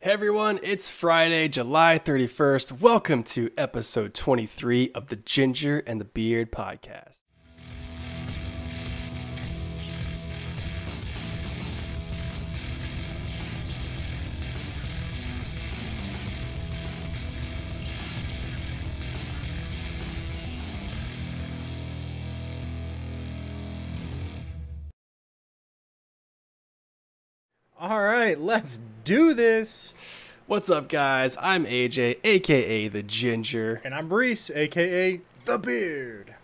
Hey everyone, it's Friday, July 31st. Welcome to episode 23 of the Ginger and the Beard podcast. All right, let's do this. What's up, guys? I'm AJ, aka the Ginger. And I'm Reese, aka the Beard.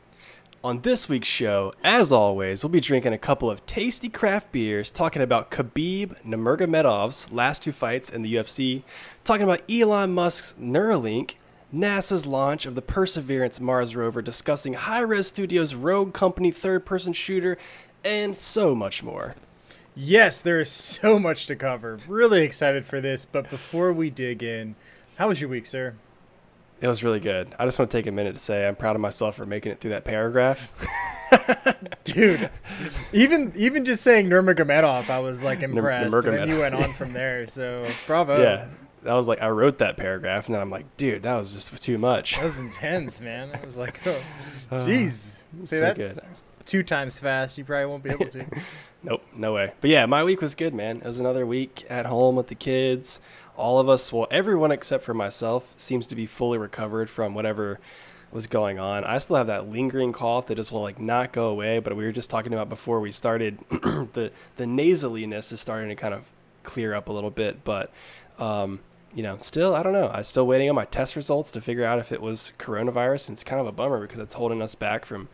On this week's show, as always, we'll be drinking a couple of tasty craft beers, talking about Khabib Nurmagomedov's last two fights in the UFC, talking about Elon Musk's Nueralink, NASA's launch of the Perseverance Mars rover, discussing Hi-Res Studios' Rogue Company third-person shooter, and so much more. Yes, there is so much to cover. Really excited for this, but before we dig in, how was your week, sir? It was really good. I just want to take a minute to say I'm proud of myself for making it through that paragraph. Dude, even just saying Nurmagomedov, I was like impressed. And then you went on from there, so bravo. Yeah, that was like, I wrote that paragraph, and then I'm like, dude, that was just too much. That was intense, man. I was like, oh, jeez. Say so that good. 2 times fast, you probably won't be able to. Nope, no way. But yeah, my week was good, man. It was another week at home with the kids. All of us, well, everyone except for myself seems to be fully recovered from whatever was going on. I still have that lingering cough that just will like not go away, but we were just talking about before we started, the nasaliness is starting to kind of clear up a little bit, but you know, still, I don't know. I'm still waiting on my test results to figure out if it was coronavirus, and it's kind of a bummer because it's holding us back from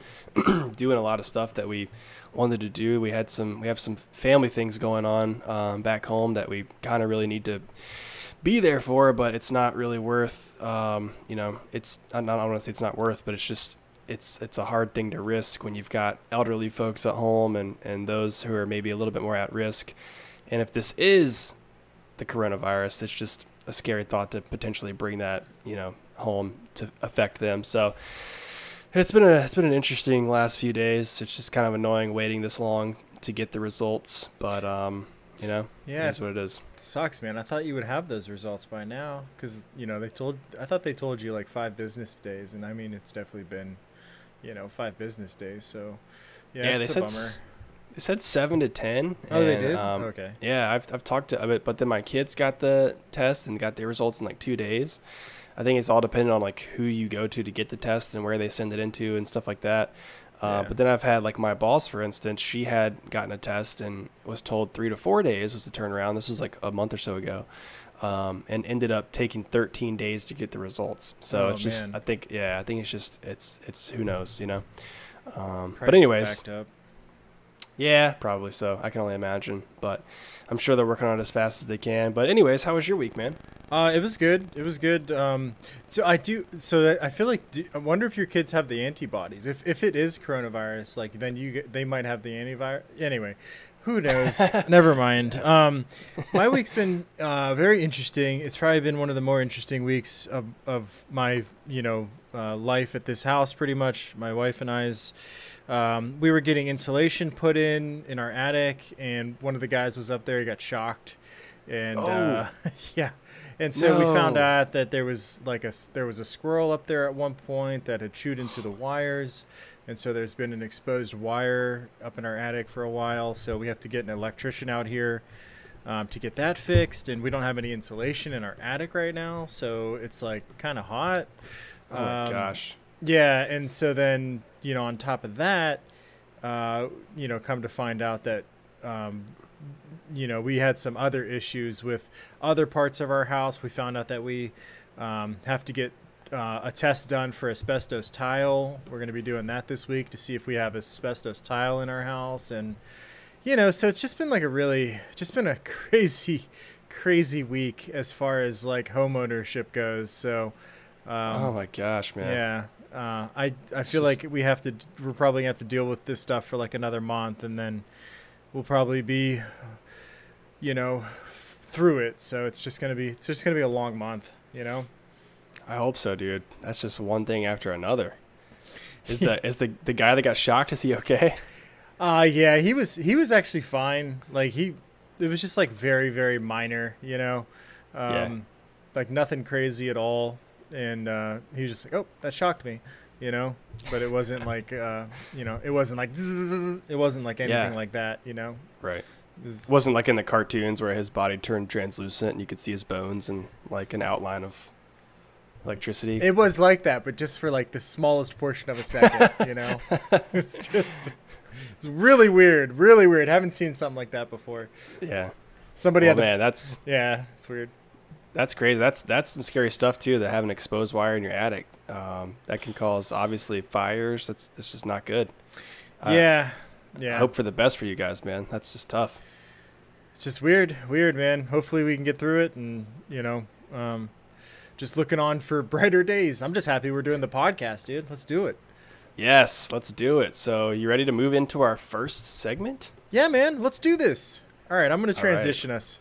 doing a lot of stuff that we wanted to do. We have some family things going on back home that we kind of really need to be there for, but it's not really worth, you know, I don't want to say it's not worth, but it's just, it's a hard thing to risk when you've got elderly folks at home and those who are maybe a little bit more at risk. And if this is the coronavirus, it's just a scary thought to potentially bring that, you know, home to affect them. So it's been an interesting last few days. It's just kind of annoying waiting this long to get the results, but you know, yeah, that's what it is. It sucks, man. I thought you would have those results by now, because you know I thought they told you like 5 business days, and I mean it's definitely been, you know, 5 business days. So yeah, they it's a bummer. They said 7 to 10. Oh, and, they did? Okay. Yeah, I've talked to it, but then my kids got the test and got their results in like 2 days. I think it's all dependent on like who you go to get the test and where they send it into and stuff like that. Yeah. But then I've had like my boss, for instance, she had gotten a test and was told 3 to 4 days was the turnaround. This was like a month or so ago, and ended up taking 13 days to get the results. So it's just, man. I think it's just, it's who knows, you know. But anyways. Backed up. Yeah, probably so. I can only imagine, but I'm sure they're working on it as fast as they can. But anyways, how was your week, man? It was good. It was good. So I feel like, I wonder if your kids have the antibodies. If it is coronavirus, like then they might have the antivirus. Anyway, who knows? Never mind. My week's been very interesting. It's probably been one of the more interesting weeks of my, you know, life at this house. Pretty much, my wife and I's. We were getting insulation put in our attic, and one of the guys was up there. He got shocked, and yeah. And so we found out that there was a squirrel up there at one point that had chewed into the wires, and so there's been an exposed wire up in our attic for a while. So we have to get an electrician out here to get that fixed, and we don't have any insulation in our attic right now, so it's like kind of hot. Oh my gosh. Yeah, and so then, you know, on top of that, you know, come to find out that, you know, we had some other issues with other parts of our house. We found out that we have to get a test done for asbestos tile. We're going to be doing that this week to see if we have asbestos tile in our house. And, you know, so it's just been like a crazy week as far as like home ownership goes. So, oh my gosh, man. Yeah. I feel like we're probably gonna have to deal with this stuff for like another month, and then we'll probably be, you know, through it. So it's just gonna be a long month, you know. I hope so, dude. That's just one thing after another. Is the guy that got shocked, is he okay? Yeah, he was actually fine. Like it was just like very, very minor, you know. Like nothing crazy at all. And he was just like, oh, that shocked me, you know. But it wasn't like, you know, it wasn't like, zzz, it wasn't like anything like that, you know. Right. It wasn't like in the cartoons where his body turned translucent and you could see his bones and like an outline of electricity. It was like that, but just for like the smallest portion of a second, you know. It's really weird, really weird. Haven't seen something like that before. Yeah. Somebody had man, that's it's weird. That's crazy. That's some scary stuff too. That having exposed wire in your attic, that can cause obviously fires. It's just not good. Yeah. I hope for the best for you guys, man. That's just tough. It's just weird, man. Hopefully we can get through it, and you know, just looking on for brighter days. I'm just happy we're doing the podcast, dude. Let's do it. Yes, let's do it. So you ready to move into our first segment? Yeah, man. Let's do this. All right, I'm going to transition us.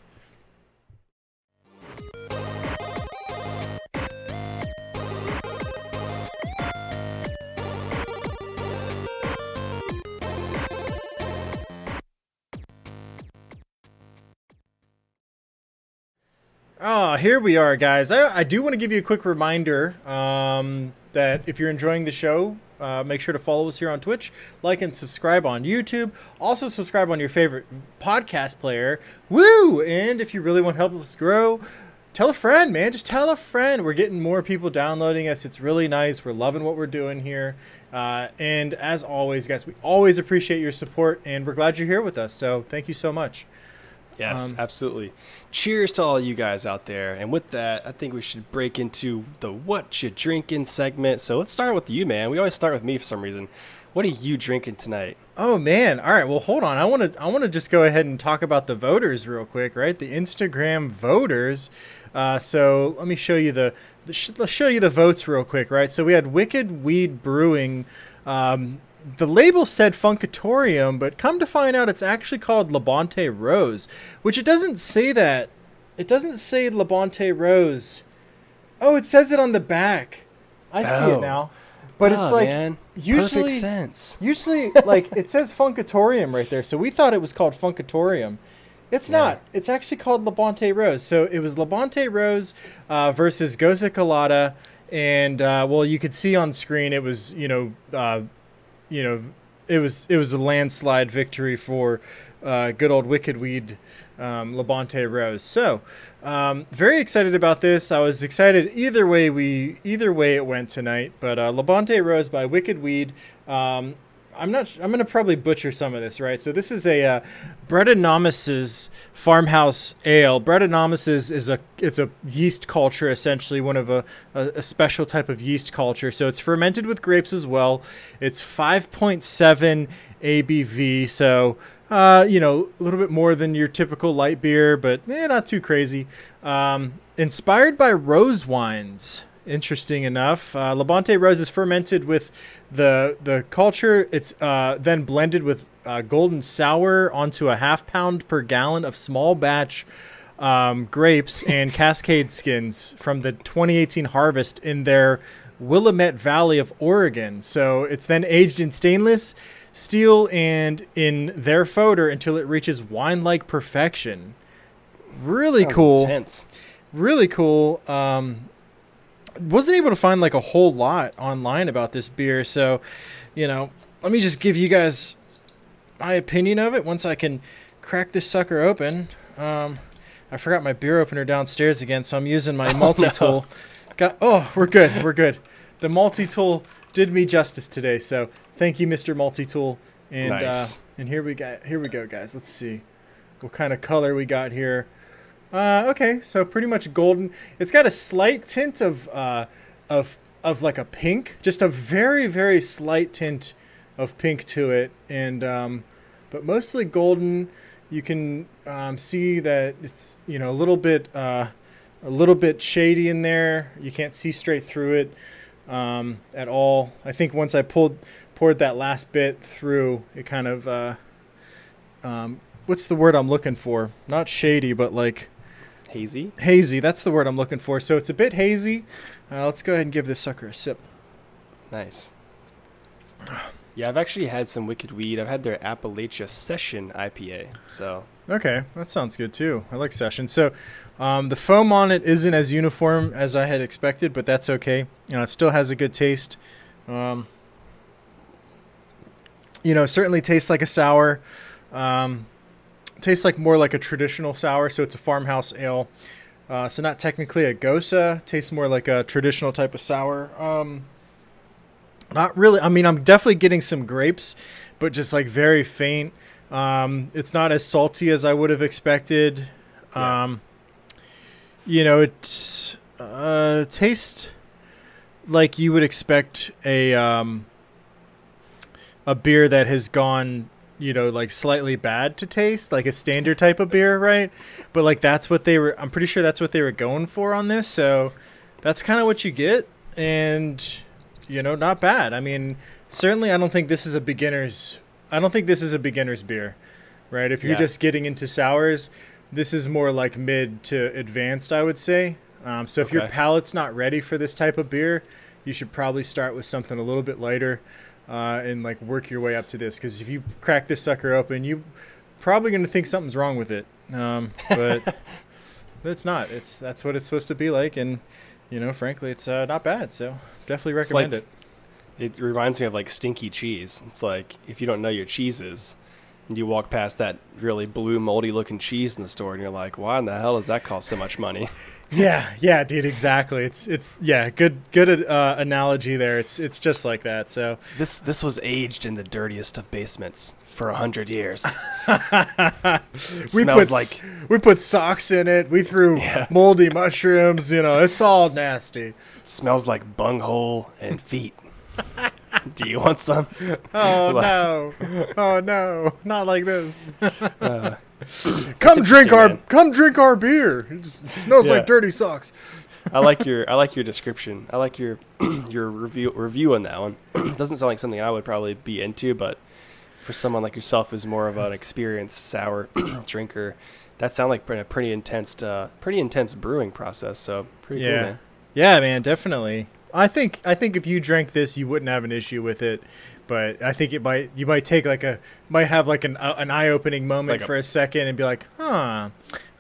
Oh, here we are, guys. I do want to give you a quick reminder that if you're enjoying the show, make sure to follow us here on Twitch, like and subscribe on YouTube. Also subscribe on your favorite podcast player. Woo! And if you really want to help us grow, tell a friend, man. Just tell a friend. We're getting more people downloading us. It's really nice. We're loving what we're doing here. And as always, guys, we always appreciate your support, and we're glad you're here with us. So thank you so much. Yes, absolutely. Cheers to all you guys out there. And with that, I think we should break into the What You Drinkin' segment. So let's start with you, man. We always start with me for some reason. What are you drinking tonight? Oh, man. All right. Well, hold on. I want to just go ahead and talk about the voters real quick, right? The Instagram voters. So let me show you let's show you the votes real quick, right? So we had Wicked Weed Brewing. The label said Funkatorium, but come to find out it's actually called Bonte Rose, which it doesn't say that. It doesn't say Bonte Rose. Oh, it says it on the back. I see it now. But it's like, man. Usually, perfect sense. Usually, like, it says Funkatorium right there, so we thought it was called Funkatorium. It's not. It's actually called Bonte Rose. So it was Bonte Rose versus Goza Colada, and well, you could see on screen it was, it was a landslide victory for good old Wicked Weed, Bonte Rose. So, very excited about this. I was excited either way it went tonight. But Bonte Rose by Wicked Weed. I'm gonna probably butcher some of this, right? So this is a Brettanomyces farmhouse ale. Brettanomyces it's a yeast culture, essentially one of a special type of yeast culture. So it's fermented with grapes as well. It's 5.7 ABV, so a little bit more than your typical light beer, but not too crazy. Inspired by rose wines. Interesting enough. Bonte Rose is fermented with the culture. It's then blended with golden sour onto a 1/2 pound per gallon of small batch grapes and cascade skins from the 2018 harvest in their Willamette Valley of Oregon. So it's then aged in stainless steel and in their fodder until it reaches wine-like perfection. Really cool. Intense. Really cool. Wasn't able to find like a whole lot online about this beer, so let me just give you guys my opinion of it once I can crack this sucker open. I forgot my beer opener downstairs again, so I'm using my multi-tool. We're good. The multi-tool did me justice today, so thank you, Mr. Multi-tool. And nice. And here we go, guys. Let's see what kind of color we got here. Okay, so pretty much golden. It's got a slight tint of like a pink, just a very, very slight tint of pink to it, and but mostly golden. You can see that it's a little bit shady in there. You can't see straight through it at all. I think once I poured that last bit through, it kind of what's the word I'm looking for? Not shady, but like hazy. Hazy, that's the word I'm looking for. So it's a bit hazy. Let's go ahead and give this sucker a sip. Nice. Yeah, I've actually had some Wicked Weed. I've had their Appalachia Session IPA. So Okay, that sounds good too. I like session. So the foam on it isn't as uniform as I had expected, but that's okay. It still has a good taste. Certainly tastes like a sour. Tastes like more like a traditional sour, so it's a farmhouse ale. So not technically a Gosa. Tastes more like a traditional type of sour. Not really. I mean, I'm definitely getting some grapes, but just like very faint. It's not as salty as I would have expected. Yeah. It tastes like you would expect a beer that has gone, like slightly bad to taste, like a standard type of beer, right? But like I'm pretty sure that's what they were going for on this. So that's kind of what you get, and not bad. I mean, certainly I don't think this is a beginner's beer, right? If you're just getting into sours, this is more like mid to advanced, I would say. So if your palate's not ready for this type of beer, you should probably start with something a little bit lighter and like work your way up to this. Because if you crack this sucker open, you're probably going to think something's wrong with it. But it's not. That's what it's supposed to be like. And, frankly, it's not bad. So definitely recommend it. It reminds me of like stinky cheese. It's like if you don't know your cheeses and you walk past that really blue moldy looking cheese in the store and you're like, why in the hell does that cost so much money? Yeah, dude, exactly. It's good analogy there. It's just like that. So this was aged in the dirtiest of basements for 100 years. We put socks in it. We threw moldy mushrooms. It's all nasty. It smells like bunghole and feet. Do you want some? Oh no, not like this. Come drink our beer. It smells like dirty socks. I like your description. I like your review on that one. Doesn't sound like something I would probably be into, but for someone like yourself who's more of an experienced sour drinker, that sounds like a pretty intense brewing process. So pretty cool, man. Yeah, man, definitely. I think if you drank this, you wouldn't have an issue with it, but I think you might have an eye-opening moment for a second and be like, huh,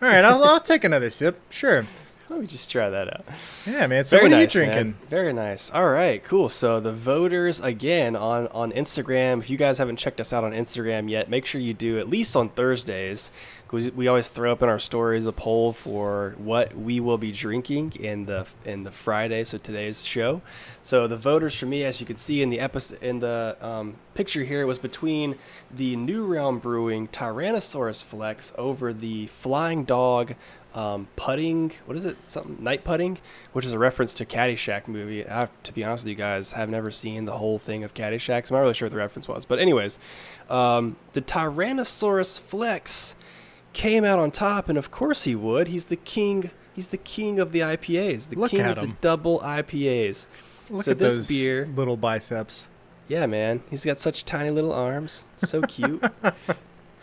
all right, I'll take another sip, sure. Let me just try that out. Yeah, man. So what are you drinking? Man. Very nice. All right, cool. So the voters, again, on Instagram, if you guys haven't checked us out on Instagram yet, make sure you do, at least on Thursdays. We always throw up in our stories a poll for what we will be drinking in the Friday, so today's show. So the voters for me, as you can see in the picture here, was between the new Realm Brewing Tyrannosaurus Flex over the Flying Dog putting, what is it? Night Putting, which is a reference to Caddyshack movie. To be honest with you guys, have never seen the whole thing of Caddyshack, so I'm not really sure what the reference was. But anyways, the Tyrannosaurus Flex came out on top, and of course he would. He's the king. He's the king of the IPAs. King of the double IPAs. Look at this beer, little biceps. Yeah, man. He's got such tiny little arms. So cute.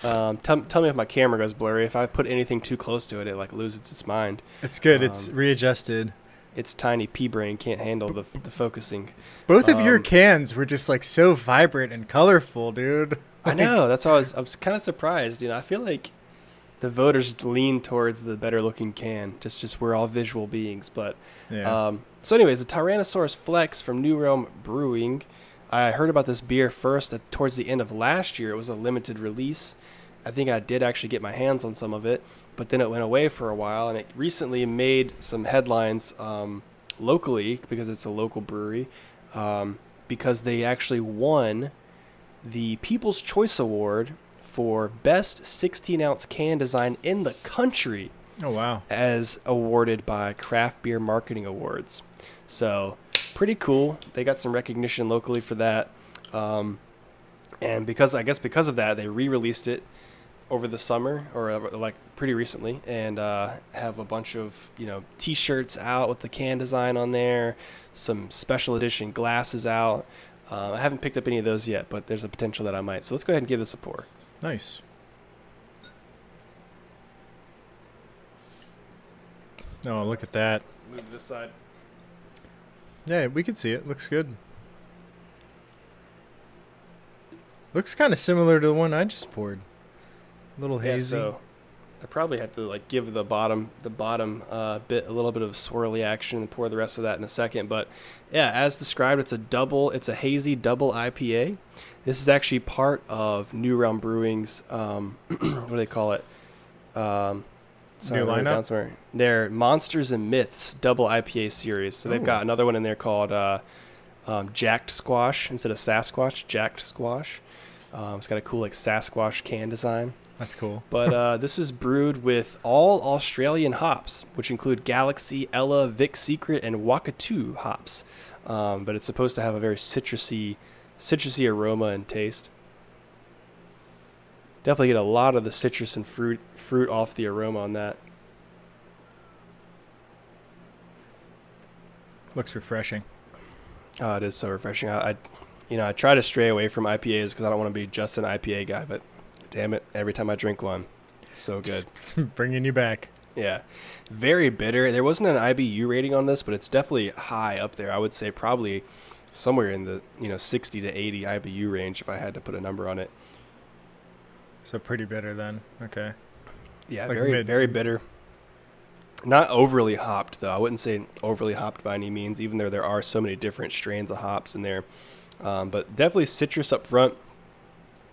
Tell me if my camera goes blurry. If I put anything too close to it, it like loses its mind. It's good. It's readjusted. Its tiny pea brain can't handle the focusing. Both of your cans were just like so vibrant and colorful, dude. I know. That's why I was kind of surprised. I feel like the voters lean towards the better looking can. Just we're all visual beings. But yeah. So anyways, the Tyrannosaurus Flex from New Realm Brewing. I heard about this beer first towards the end of last year. It was a limited release. I think I did actually get my hands on some of it, but then it went away for a while, and it recently made some headlines locally because it's a local brewery, because they actually won the People's Choice Award for Best 16-ounce can design in the country. Oh, wow. As awarded by Craft Beer Marketing Awards. So pretty cool. They got some recognition locally for that. And because of that, they re-released it over the summer, or like pretty recently, and have a bunch of t-shirts out with the can design on there, some special edition glasses out. I haven't picked up any of those yet, but there's a potential that I might. So let's go ahead and give this a pour. Nice. Oh, look at that. Move to this side. Yeah, we can see it. Looks good. Looks kind of similar to the one I just poured. A little hazy. Yeah, so I probably have to like give the bottom bit a little bit of swirly action and pour the rest of that in a second. But yeah, as described, it's a hazy double IPA. This is actually part of New Realm Brewing's what do they call it? New lineup. Their Monsters and Myths double IPA series. So they've got another one in there called Jacked Squash instead of Sasquatch. Jacked Squash. It's got a cool like Sasquatch can design. That's cool. But this is brewed with all Australian hops, which include Galaxy, Ella, Vic Secret, and Wakatu hops. But it's supposed to have a very citrusy aroma and taste. Definitely get a lot of the citrus and fruit off the aroma on that. Looks refreshing. Oh, it is so refreshing. I try to stray away from IPAs because I don't want to be just an IPA guy, but damn it, every time I drink one, so good. Just bringing you back. Yeah. Very bitter. There wasn't an IBU rating on this, but it's definitely high up there. I would say probably somewhere in the 60 to 80 IBU range if I had to put a number on it. So pretty bitter then. Okay. Yeah, like very bitter. Not overly hopped, though. I wouldn't say overly hopped by any means, even though there are so many different strains of hops in there. But definitely citrus up front,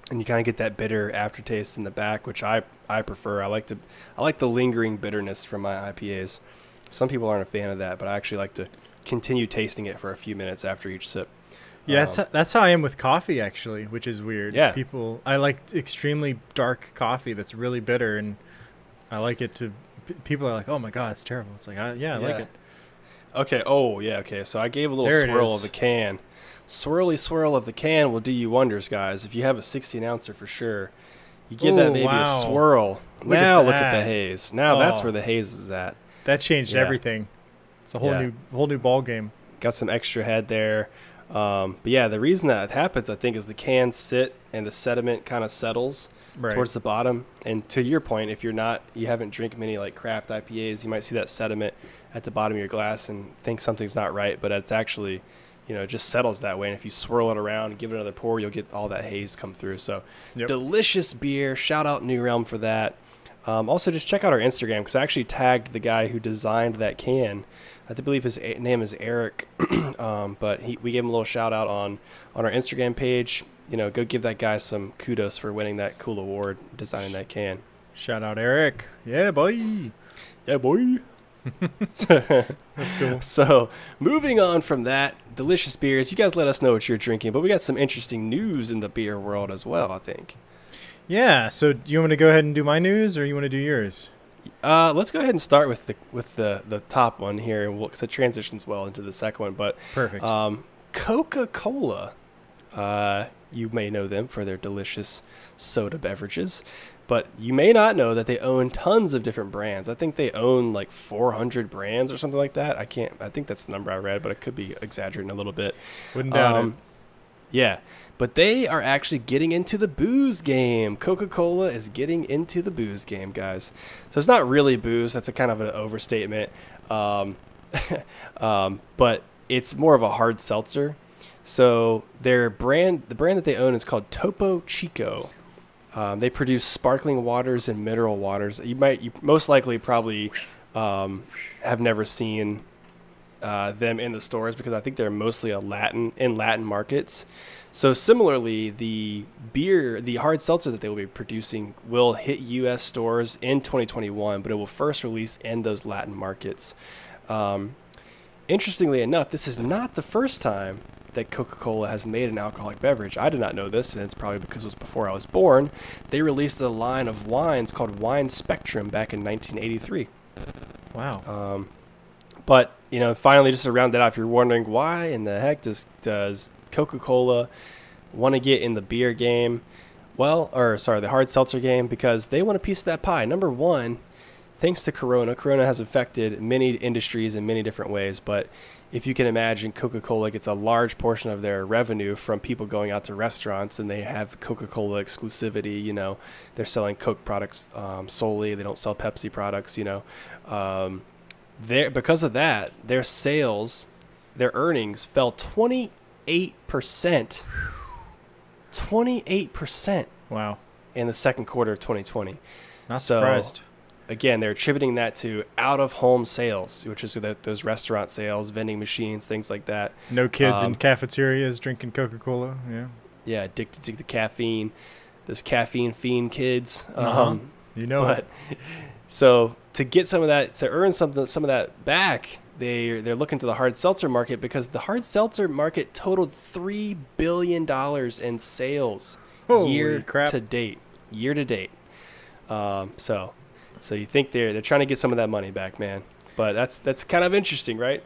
and you kind of get that bitter aftertaste in the back, which I prefer. I like the lingering bitterness from my IPAs. Some people aren't a fan of that, but I actually like to continue tasting it for a few minutes after each sip. Yeah, that's how I am with coffee, actually, which is weird. Yeah. I like extremely dark coffee that's really bitter, and I like it to. People are like, "Oh my god, it's terrible." It's like, I like it. Okay. Oh yeah. Okay. So I gave a little swirl of the can. Swirly swirl of the can will do you wonders, guys. If you have a 16 ouncer for sure, you give that baby a swirl. Look at the haze. Now that's where the haze is at. That changed everything. It's a whole new ball game. Got some extra head there. But yeah, the reason that happens, I think, is the cans sit and the sediment kind of settles towards the bottom. And to your point, if you haven't drank many like craft IPAs, you might see that sediment at the bottom of your glass and think something's not right, but it's actually, it just settles that way. And if you swirl it around and give it another pour, you'll get all that haze come through. So delicious beer. Shout out New Realm for that. Also, just check out our Instagram because I actually tagged the guy who designed that can. I believe his name is Eric, but we gave him a little shout out on our Instagram page. Go give that guy some kudos for winning that cool award, designing that can. Shout out Eric. Yeah, boy. Yeah, boy. That's cool. So moving on from that, delicious beers. You guys let us know what you're drinking, but we got some interesting news in the beer world as well, I think. Yeah. So do you want me to go ahead and do my news, or you want to do yours? Let's go ahead and start with the top one here, because it transitions well into the second one. But perfect. Coca-Cola. You may know them for their delicious soda beverages, but you may not know that they own tons of different brands. I think they own like 400 brands or something like that. I think that's the number I read, but I could be exaggerating a little bit. Wouldn't doubt it. Yeah, but they are actually getting into the booze game. Coca-Cola is getting into the booze game, guys. So it's not really booze. That's a kind of an overstatement. But it's more of a hard seltzer. So the brand that they own is called Topo Chico. They produce sparkling waters and mineral waters. You most likely probably have never seen them in the stores because I think they're mostly in Latin markets. So similarly, the hard seltzer that they will be producing will hit U.S. stores in 2021, but it will first release in those Latin markets. Interestingly enough, this is not the first time that Coca-Cola has made an alcoholic beverage. I did not know this, and it's probably because it was before I was born. They released a line of wines called Wine Spectrum back in 1983. Wow. But, finally, just to round it out, if you're wondering why in the heck does Coca-Cola want to get in the beer game? The hard seltzer game, because they want a piece of that pie. Number one, thanks to Corona has affected many industries in many different ways, but if you can imagine, Coca-Cola gets a large portion of their revenue from people going out to restaurants, and they have Coca-Cola exclusivity. They're selling Coke products solely. They don't sell Pepsi products. Because of that, their earnings fell 28%. 28%. Wow. In the second quarter of 2020. Not surprised. again, they're attributing that to out-of-home sales, which is those restaurant sales, vending machines, things like that. No kids in cafeterias drinking Coca-Cola. Yeah. Yeah, addicted to the caffeine. Those caffeine fiend kids. You know it. So to get some of that, to earn some of that back, they're looking to the hard seltzer market, because the hard seltzer market totaled $3 billion in sales year to date. So you think they're trying to get some of that money back, man. But that's kind of interesting, right?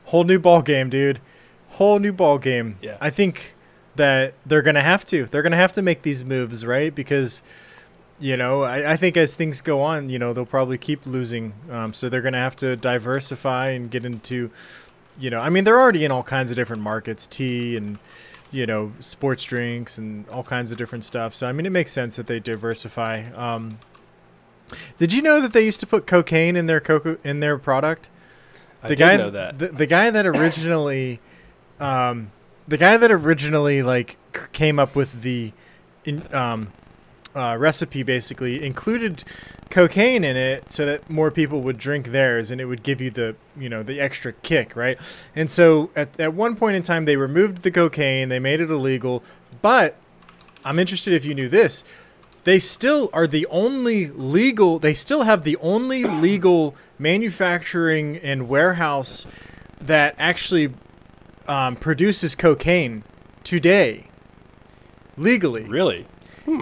Whole new ball game, dude. Whole new ball game. Yeah. I think that they're gonna have to make these moves, right? Because I think as things go on, they'll probably keep losing. So they're going to have to diversify and get into, I mean, they're already in all kinds of different markets, tea and, sports drinks and all kinds of different stuff. So, I mean, it makes sense that they diversify. Did you know that they used to put cocaine in their product? I didn't know that. The guy that originally like came up with the recipe basically included cocaine in it so that more people would drink theirs, and it would give you the the extra kick, right? And so at one point in time they removed the cocaine, they made it illegal, but I'm interested if you knew this. They still have the only legal manufacturing and warehouse that actually produces cocaine today legally. Really?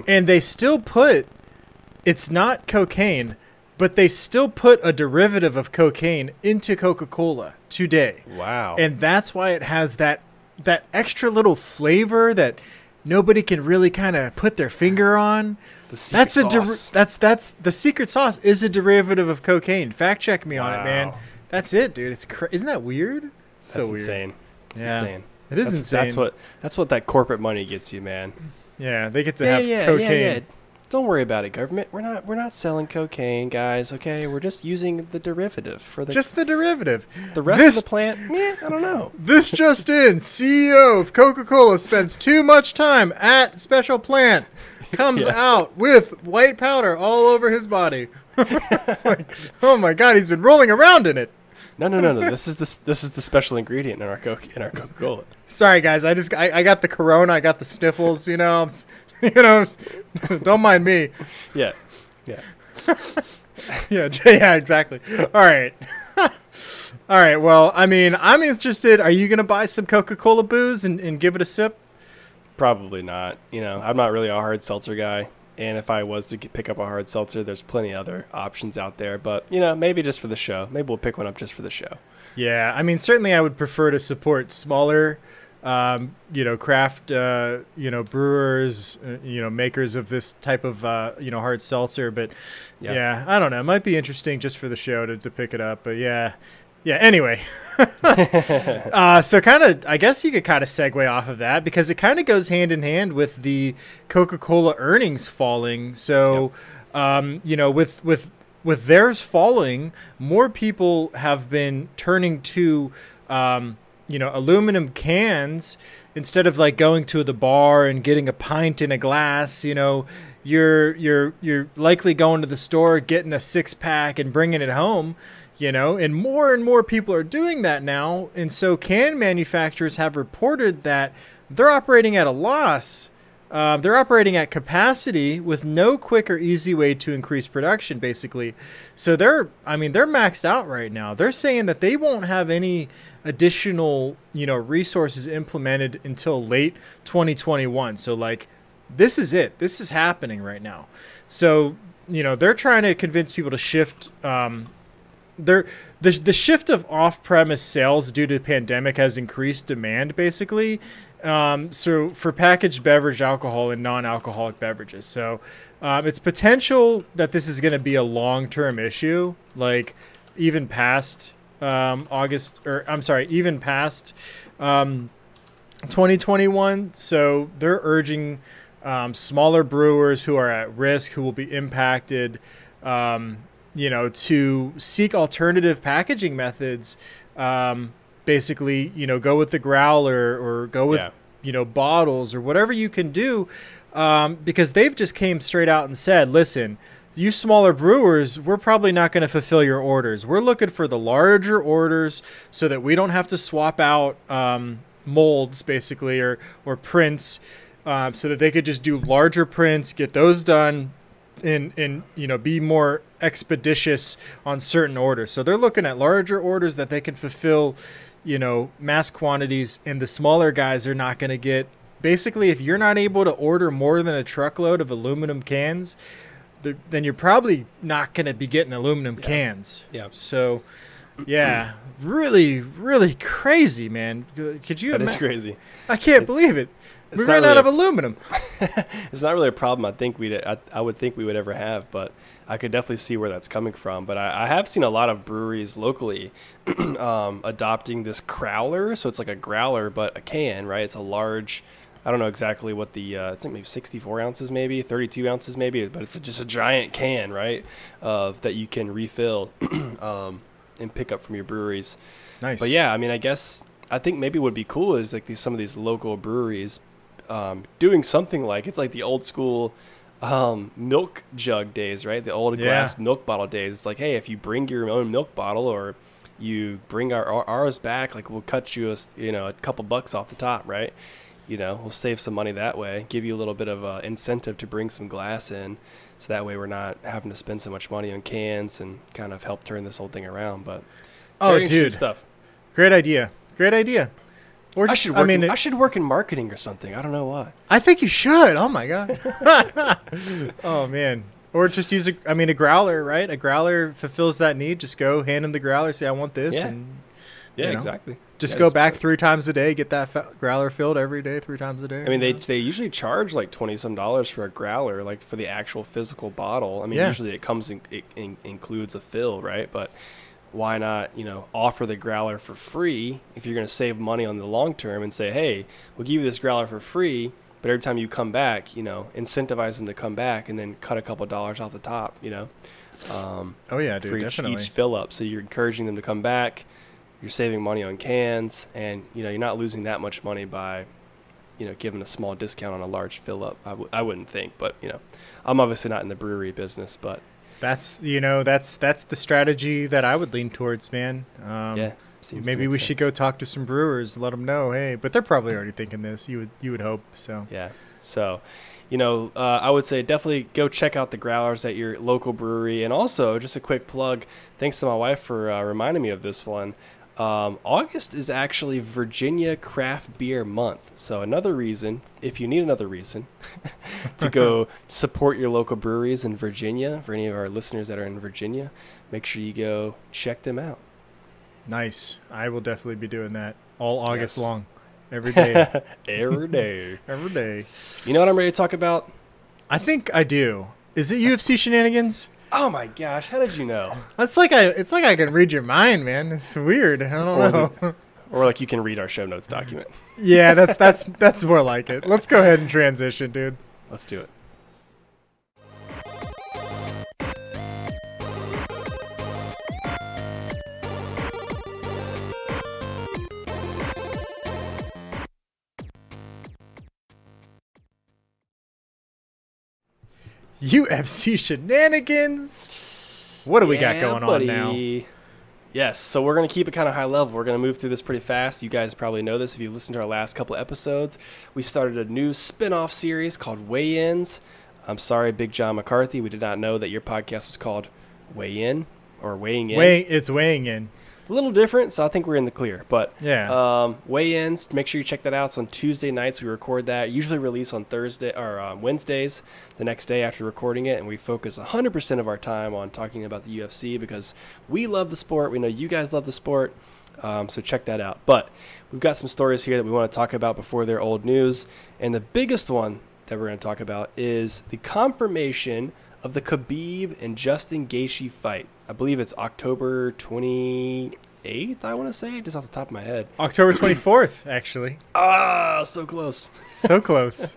And they still put, it's not cocaine, but they still put a derivative of cocaine into Coca-Cola today. Wow. And that's why it has that extra little flavor that nobody can really kind of put their finger on. That's the secret sauce is a derivative of cocaine. Fact check me on it, man. That's it, dude. Isn't that weird? That's insane. It's insane. It is insane. That's what that corporate money gets you, man. Yeah, they get to have cocaine. Yeah. Don't worry about it, government. We're not selling cocaine, guys. Okay, we're just using the derivative for the derivative. The rest of the plant, I don't know. This just in: CEO of Coca-Cola spends too much time at special plant. Comes out with white powder all over his body. It's like, oh my God, he's been rolling around in it. No. This is the special ingredient in our Coca-Cola. Sorry, guys. I got the corona. I got the sniffles. Don't mind me. Yeah. Yeah, exactly. All right. Well, I mean, I'm interested. Are you gonna buy some Coca-Cola booze and give it a sip? Probably not. I'm not really a hard seltzer guy. And if I was to pick up a hard seltzer, there's plenty of other options out there. But, maybe just for the show. Maybe we'll pick one up just for the show. Yeah, I mean, certainly I would prefer to support smaller, craft, brewers, makers of this type of, hard seltzer. But, yeah, I don't know. It might be interesting just for the show to pick it up. But, yeah. Yeah, anyway. So kind of, I guess you could kind of segue off of that because it kind of goes hand in hand with the Coca-Cola earnings falling. So, with theirs falling, more people have been turning to, aluminum cans instead of like going to the bar and getting a pint in a glass. You're likely going to the store, getting a 6-pack and bringing it home. And more people are doing that now. And so can manufacturers have reported that they're operating at a loss. They're operating at capacity with no quick or easy way to increase production, basically. So they're maxed out right now. They're saying that they won't have any additional, resources implemented until late 2021. So like, this is it. This is happening right now. So, they're trying to convince people to shift, the shift of off-premise sales due to the pandemic has increased demand, basically. So for packaged beverage alcohol and non-alcoholic beverages. So it's potential that this is going to be a long-term issue, like even past even past 2021. So they're urging smaller brewers who are at risk, who will be impacted, to seek alternative packaging methods, basically, go with the growler or go with, bottles or whatever you can do, because they've just came straight out and said, listen, you smaller brewers, we're probably not going to fulfill your orders. We're looking for the larger orders so that we don't have to swap out molds, basically, or prints, so that they could just do larger prints, get those done, and be more expeditious on certain orders. So they're looking at larger orders that they can fulfill, mass quantities, and the smaller guys are not going to get. Basically, if you're not able to order more than a truckload of aluminum cans, then you're probably not going to be getting aluminum cans. Yeah. So, yeah, really, really crazy, man. Could you? That is crazy. I can't believe it. We ran out of aluminum. It's not really a problem I would think we would ever have, but I could definitely see where that's coming from. But I have seen a lot of breweries locally adopting this crowler. So it's like a growler, but a can, right? It's a large, I don't know exactly what it's like maybe 64 ounces, maybe 32 ounces, maybe, but it's just a giant can, right? That you can refill and pick up from your breweries. Nice. But yeah, I mean, I think maybe what would be cool is like some of these local breweries doing something like, it's like the old school milk jug days, right? The old glass milk bottle days. It's like, hey, if you bring your own milk bottle or you bring ours back, like we'll cut you a couple bucks off the top, right? We'll save some money that way, give you a little bit of incentive to bring some glass in, so that way we're not having to spend so much money on cans and kind of help turn this whole thing around. But dude, stuff. Great idea. I should work in marketing or something. I don't know why. I think you should. Oh my god. Oh man. Or just use a growler, right? A growler fulfills that need. Just go hand them the growler, say I want this, exactly. Just go back 3 times a day, get that growler filled every day, 3 times a day. I mean, they usually charge like $20 for a growler, like for the actual physical bottle. I mean, usually it comes it includes a fill, right? But why not, offer the growler for free if you're going to save money on the long term, and say, hey, we'll give you this growler for free, but every time you come back, incentivize them to come back, and then cut a couple dollars off the top, oh yeah, dude, for definitely. each fill up. So you're encouraging them to come back. You're saving money on cans, and you're not losing that much money by giving a small discount on a large fill up. I wouldn't think, but I'm obviously not in the brewery business, but that's the strategy that I would lean towards, man. Maybe we should go talk to some brewers, let them know, hey, but they're probably already thinking this. You would hope so. Yeah. So, I would say definitely go check out the growlers at your local brewery. And also, just a quick plug, thanks to my wife for reminding me of this one. August is actually Virginia Craft Beer Month. So another reason, if you need another reason, to go support your local breweries in Virginia, for any of our listeners that are in Virginia, make sure you go check them out. Nice. I will definitely be doing that all August long. Every day. Every day. Every day. You know what I'm ready to talk about? I think I do. Is it UFC Shenanigans? Oh my gosh, how did you know? It's like I can read your mind, man. It's weird. I don't know. Or like you can read our show notes document. Yeah, that's more like it. Let's go ahead and transition, dude. Let's do it. UFC Shenanigans. What do we got going on now? Yes, so we're going to keep it kind of high level. We're going to move through this pretty fast. You guys probably know this if you listened to our last couple of episodes. We started a new spin-off series called Weigh-Ins. I'm sorry, Big John McCarthy. We did not know that your podcast was called Weigh-In or Weighing In. It's Weighing In. A little different, so I think we're in the clear. But yeah, weigh-ins, make sure you check that out. It's on Tuesday nights. We record that. Usually release on Thursday or Wednesdays, the next day after recording it. And we focus 100% of our time on talking about the UFC because we love the sport. We know you guys love the sport. So check that out. But we've got some stories here that we want to talk about before they're old news. And the biggest one that we're going to talk about is the confirmation of the Khabib and Justin Gaethje fight. I believe it's October 28th, I want to say, just off the top of my head. October 24th, actually. Ah, so close. So close.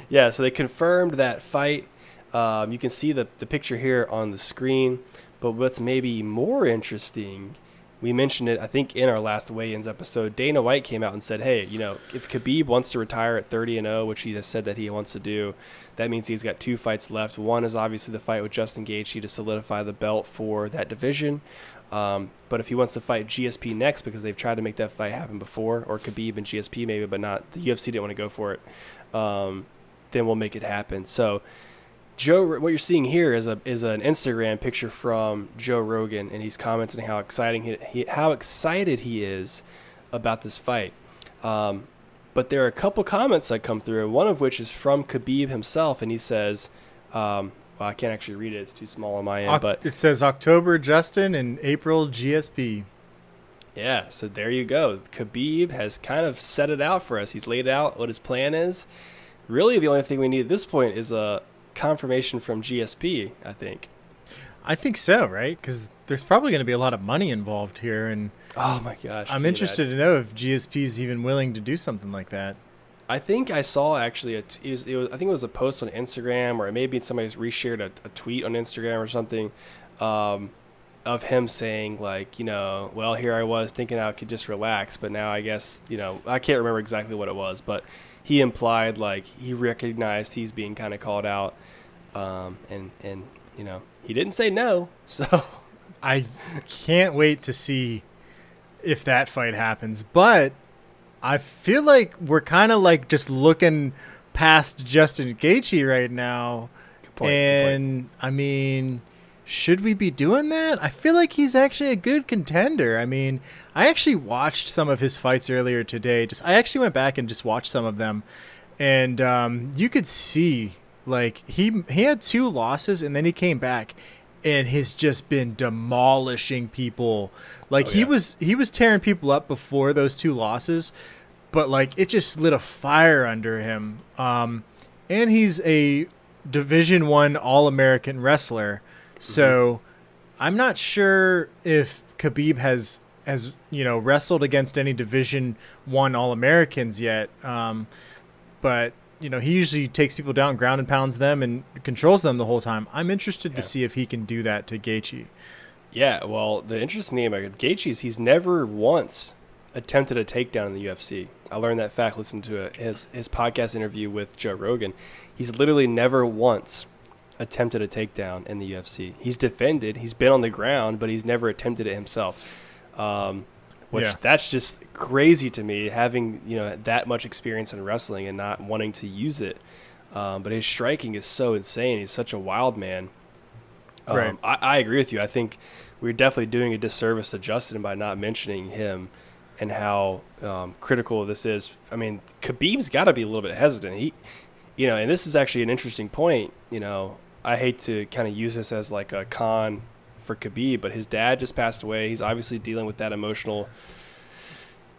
Yeah, so they confirmed that fight. You can see the picture here on the screen. But what's maybe more interesting we mentioned it, I think, in our last weigh-ins episode. Dana White came out and said, hey, you know, if Khabib wants to retire at 30-0, which he has said that he wants to do, that means he's got 2 fights left. One is obviously the fight with Justin Gaethje to solidify the belt for that division. But if he wants to fight GSP next, because they've tried to make that fight happen before, or Khabib and GSP maybe, but not the UFC didn't want to go for it, then we'll make it happen. So Joe, what you're seeing here is an Instagram picture from Joe Rogan, and he's commenting how excited he is about this fight. But there are a couple comments that come through, one of which is from Khabib himself, and he says, well, I can't actually read it, it's too small on my end, but it says October Justin and April GSP. Yeah, so there you go. Khabib has kind of set it out for us. He's laid out what his plan is. Really, the only thing we need at this point is a confirmation from GSP, I think. I think so, right? Because there's probably going to be a lot of money involved here, and oh my gosh, I'm interested to know if GSP is even willing to do something like that. I think I saw actually I think it was a post on Instagram, or maybe somebody's reshared a tweet on Instagram or something, of him saying, like, you know, well, here I was thinking I could just relax, but now I guess, you know, I can't remember exactly what it was, but he implied like he recognized he's being kind of called out, and you know, he didn't say no, so I can't wait to see if that fight happens. But I feel like we're kind of like just looking past Justin Gaethje right now. Good point, and I mean, should we be doing that? I feel like he's actually a good contender. I mean, I actually watched some of his fights earlier today. I actually went back and just watched some of them, and you could see like he had 2 losses, and then he came back and has just been demolishing people. Like he was tearing people up before those 2 losses, but like it just lit a fire under him. And he's a Division I All-American wrestler. So I'm not sure if Khabib has you know, wrestled against any Division I All-Americans yet. But you know, he usually takes people down, ground and pounds them, and controls them the whole time. I'm interested to see if he can do that to Gaethje. Yeah, well, the interesting thing about Gaethje is he's never once attempted a takedown in the UFC. I learned that fact listening to his podcast interview with Joe Rogan. He's literally never once attempted a takedown in the UFC. He's defended, he's been on the ground, but he's never attempted it himself. That's just crazy to me, having, you know, that much experience in wrestling and not wanting to use it. But his striking is so insane. He's such a wild man. Right. I agree with you. I think we're definitely doing a disservice to Justin by not mentioning him and how critical this is. I mean, Khabib's got to be a little bit hesitant. He, you know, and this is actually an interesting point. You know, I hate to kind of use this as like a con for Khabib, but his dad just passed away. He's obviously dealing with that emotional,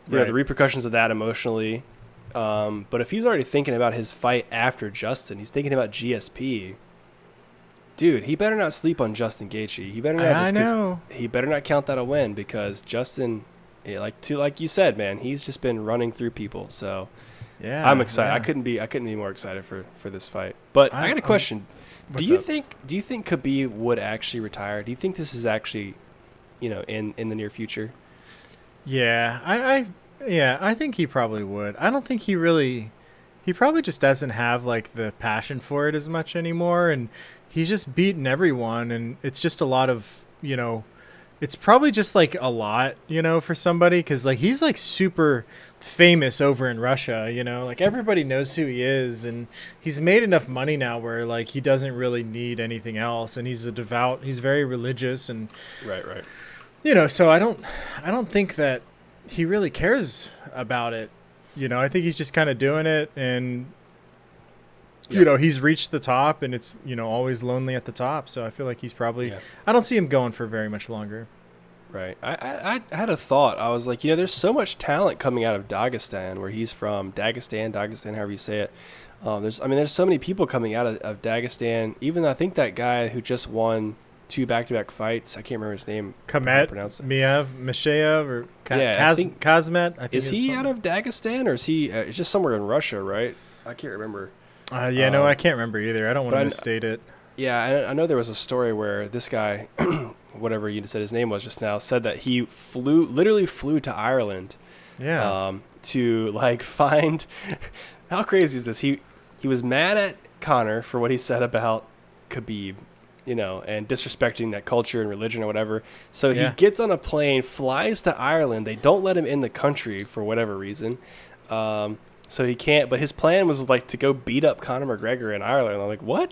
you know, the repercussions of that emotionally. But if he's already thinking about his fight after Justin, he's thinking about GSP. Dude, he better not sleep on Justin Gaethje. He better not. He better not count that a win, because Justin, like you said, man, he's just been running through people. So yeah, I'm excited. Yeah. I couldn't be more excited for this fight. But I got a question. Do you think Khabib would actually retire? Do you think this is actually, you know, in the near future? Yeah, I think he probably would. I don't think he probably just doesn't have like the passion for it as much anymore, and he's just beaten everyone, and it's just a lot of, you know, it's probably just like a lot, you know, for somebody, because like he's like super famous over in Russia, you know, like everybody knows who he is, and he's made enough money now where like he doesn't really need anything else, and he's very religious, and right, you know, so I don't think that he really cares about it, you know. I think he's just kind of doing it, and you know, he's reached the top, and it's, you know, always lonely at the top, so I feel like he's probably I don't see him going for very much longer. Right. I had a thought. I was like, you know, there's so much talent coming out of Dagestan, where he's from. Dagestan, however you say it. There's so many people coming out of Dagestan. Even I think that guy who just won 2 back-to-back fights, I can't remember his name. Khamet Mishayev or Kazmet. I think is he out of Dagestan, or is he it's just somewhere in Russia, right? I can't remember. No, I can't remember either. I don't want to misstate it. Yeah, I know there was a story where this guy whatever you said his name was just now, said that he literally flew to Ireland. Yeah. To like find how crazy is this? He was mad at Conor for what he said about Khabib, and disrespecting that culture and religion or whatever. So he gets on a plane, flies to Ireland. They don't let him in the country for whatever reason. So he can't, but his plan was like to go beat up Conor McGregor in Ireland. I'm like, what?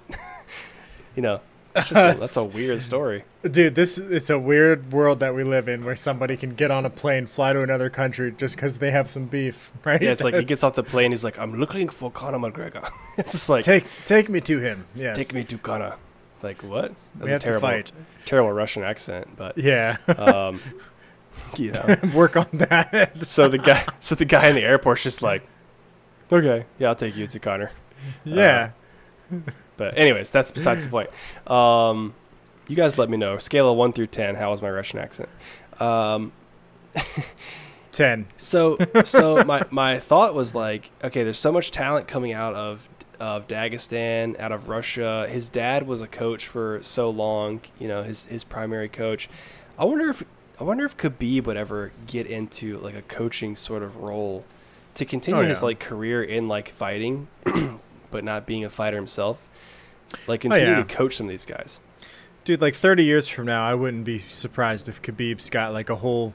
That's a weird story. Dude, it's a weird world that we live in where somebody can get on a plane, fly to another country just because they have some beef, right? Yeah, it's like he gets off the plane, he's like, I'm looking for Conor McGregor. It's just like, take me to him. Yes. Take me to Conor. Like, what? That's we have to fight. Terrible Russian accent, but yeah. Work on that. so the guy in the airport's just like, okay, yeah, I'll take you to Conor. Yeah. But anyways, that's besides the point. You guys let me know. Scale of 1 through 10. How was my Russian accent? 10. So my thought was like, okay, there's so much talent coming out of Dagestan, out of Russia. His dad was a coach for so long. His primary coach. I wonder if Khabib would ever get into like a coaching sort of role to continue his like career in like fighting, but not being a fighter himself. Like continue to coach some of these guys. Dude, like 30 years from now, I wouldn't be surprised if Khabib's got like a whole,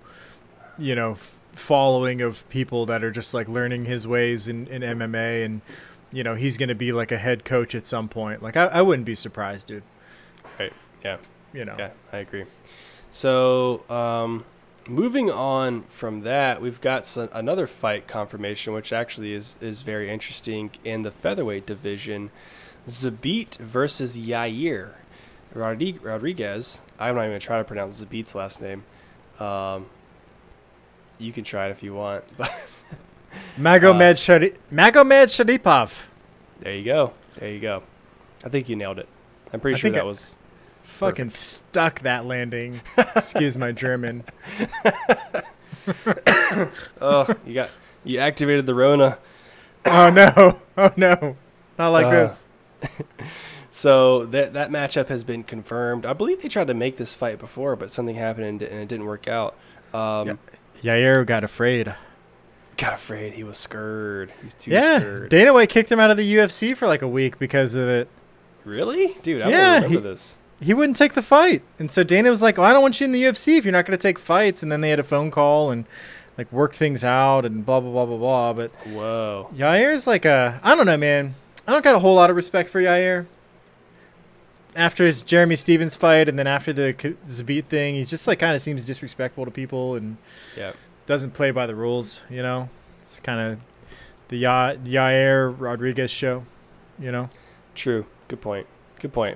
following of people that are just like learning his ways in MMA, and he's going to be like a head coach at some point. Like I wouldn't be surprised, dude. Right. Yeah. Yeah, I agree. So, moving on from that, we've got another fight confirmation, which actually is very interesting in the featherweight division. Zabit versus Yair Rodriguez. I'm not even going to try to pronounce Zabit's last name. You can try it if you want. Magomed Sharipov. There you go. I think you nailed it. I'm pretty sure that was... Fucking perfect. Stuck that landing. Excuse my German. Oh, you activated the Rona. Oh no. Not like this. So that matchup has been confirmed. I believe they tried to make this fight before, but something happened and it didn't work out. Yair got afraid. He was scared. He's too scared. Dana White kicked him out of the UFC for like a week because of it. Really? Dude, I don't remember this. He wouldn't take the fight. And so Dana was like, well, I don't want you in the UFC if you're not going to take fights. And then they had a phone call and like worked things out and blah, blah, blah, blah, blah. But whoa. Yair's like I don't know, man. I don't got a whole lot of respect for Yair. After his Jeremy Stevens fight and then after the Zabit thing, he's just like kind of seems disrespectful to people and doesn't play by the rules, It's kind of the Yair Rodriguez show, True. Good point.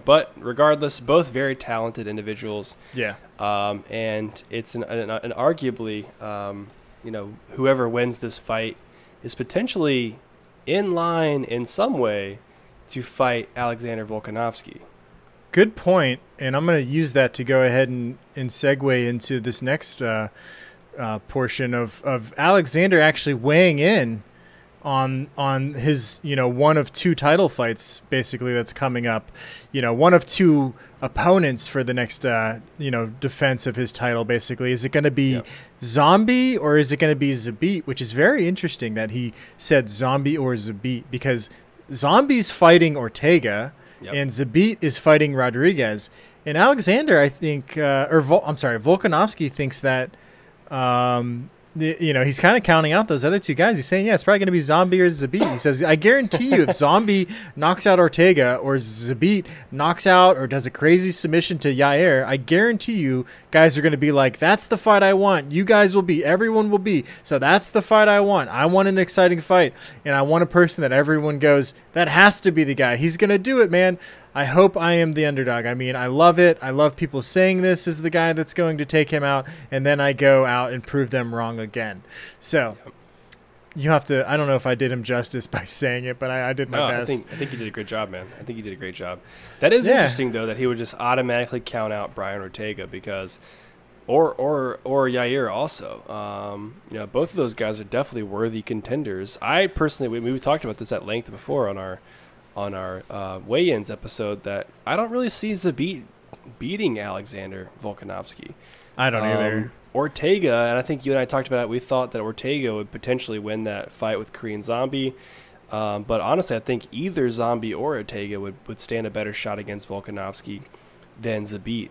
But regardless, both very talented individuals. Yeah. And it's an arguably, whoever wins this fight is potentially in line in some way to fight Alexander Volkanovski. Good point. And I'm going to use that to go ahead and segue into this next portion of Alexander actually weighing in on his one of two title fights basically that's coming up, one of two opponents for the next defense of his title. Basically, is it going to be Zombie or is it going to be Zabit? Which is very interesting that he said Zombie or Zabit, because Zombie's fighting Ortega and Zabit is fighting Rodriguez, and Alexander, I think, Volkanovski thinks that he's kind of counting out those other two guys. He's saying, it's probably going to be Zombie or Zabit. He says, I guarantee you if Zombie knocks out Ortega or Zabit knocks out or does a crazy submission to Yair, I guarantee you guys are going to be like, that's the fight I want. You guys will be. Everyone will be. So that's the fight I want. I want an exciting fight. And I want a person that everyone goes, that has to be the guy. He's going to do it, man. I hope I am the underdog. I mean, I love it. I love people saying this is the guy that's going to take him out, and then I go out and prove them wrong again. So you have to – I don't know if I did him justice by saying it, but I did my best. I think you did a good job, man. I think you did a great job. That is interesting, though, that he would just automatically count out Brian Ortega because – or Yair also. Both of those guys are definitely worthy contenders. I personally – we talked about this at length before on our weigh-ins episode, that I don't really see Zabit beating Alexander Volkanovski. I don't either. Ortega, and I think you and I talked about it, we thought that Ortega would potentially win that fight with Korean Zombie. But honestly, I think either Zombie or Ortega would stand a better shot against Volkanovski than Zabit.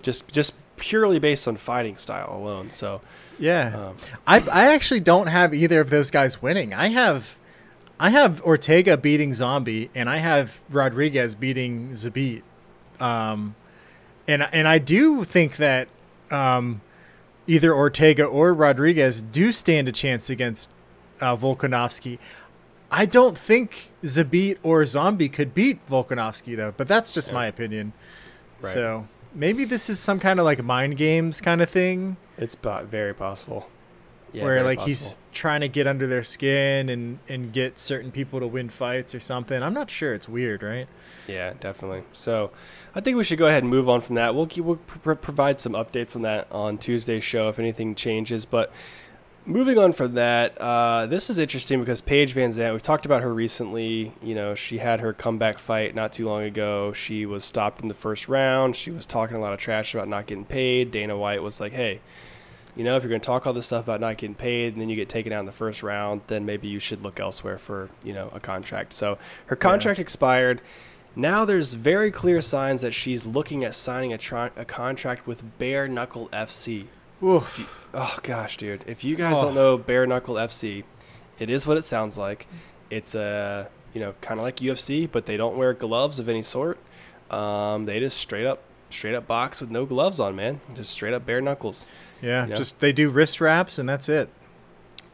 Just purely based on fighting style alone. So yeah, I actually don't have either of those guys winning. I have Ortega beating Zombie, and I have Rodriguez beating Zabit. And I do think that either Ortega or Rodriguez do stand a chance against Volkanovski. I don't think Zabit or Zombie could beat Volkanovski, though, but that's just my opinion. Right. So maybe this is some kind of like mind games kind of thing. It's very possible. Yeah, where like he's trying to get under their skin and get certain people to win fights or something. I'm not sure. It's weird, right? Yeah, definitely. So I think we should go ahead and move on from that. We'll provide some updates on that on Tuesday's show if anything changes. But moving on from that, this is interesting because Paige Van Zant, we've talked about her recently. You know, she had her comeback fight not too long ago. She was stopped in the first round. She was talking a lot of trash about not getting paid. Dana White was like, hey, you know, if you're going to talk all this stuff about not getting paid and then you get taken out in the first round, then maybe you should look elsewhere for, you know, a contract. So her contract expired. Now there's very clear signs that she's looking at signing a contract with Bare Knuckle FC. Oh, gosh, dude. If you guys don't know Bare Knuckle FC, it is what it sounds like. It's, you know, kind of like UFC, but they don't wear gloves of any sort. They just straight up box with no gloves on, man. Just straight up bare knuckles. Yeah, you know? Just they do wrist wraps and that's it.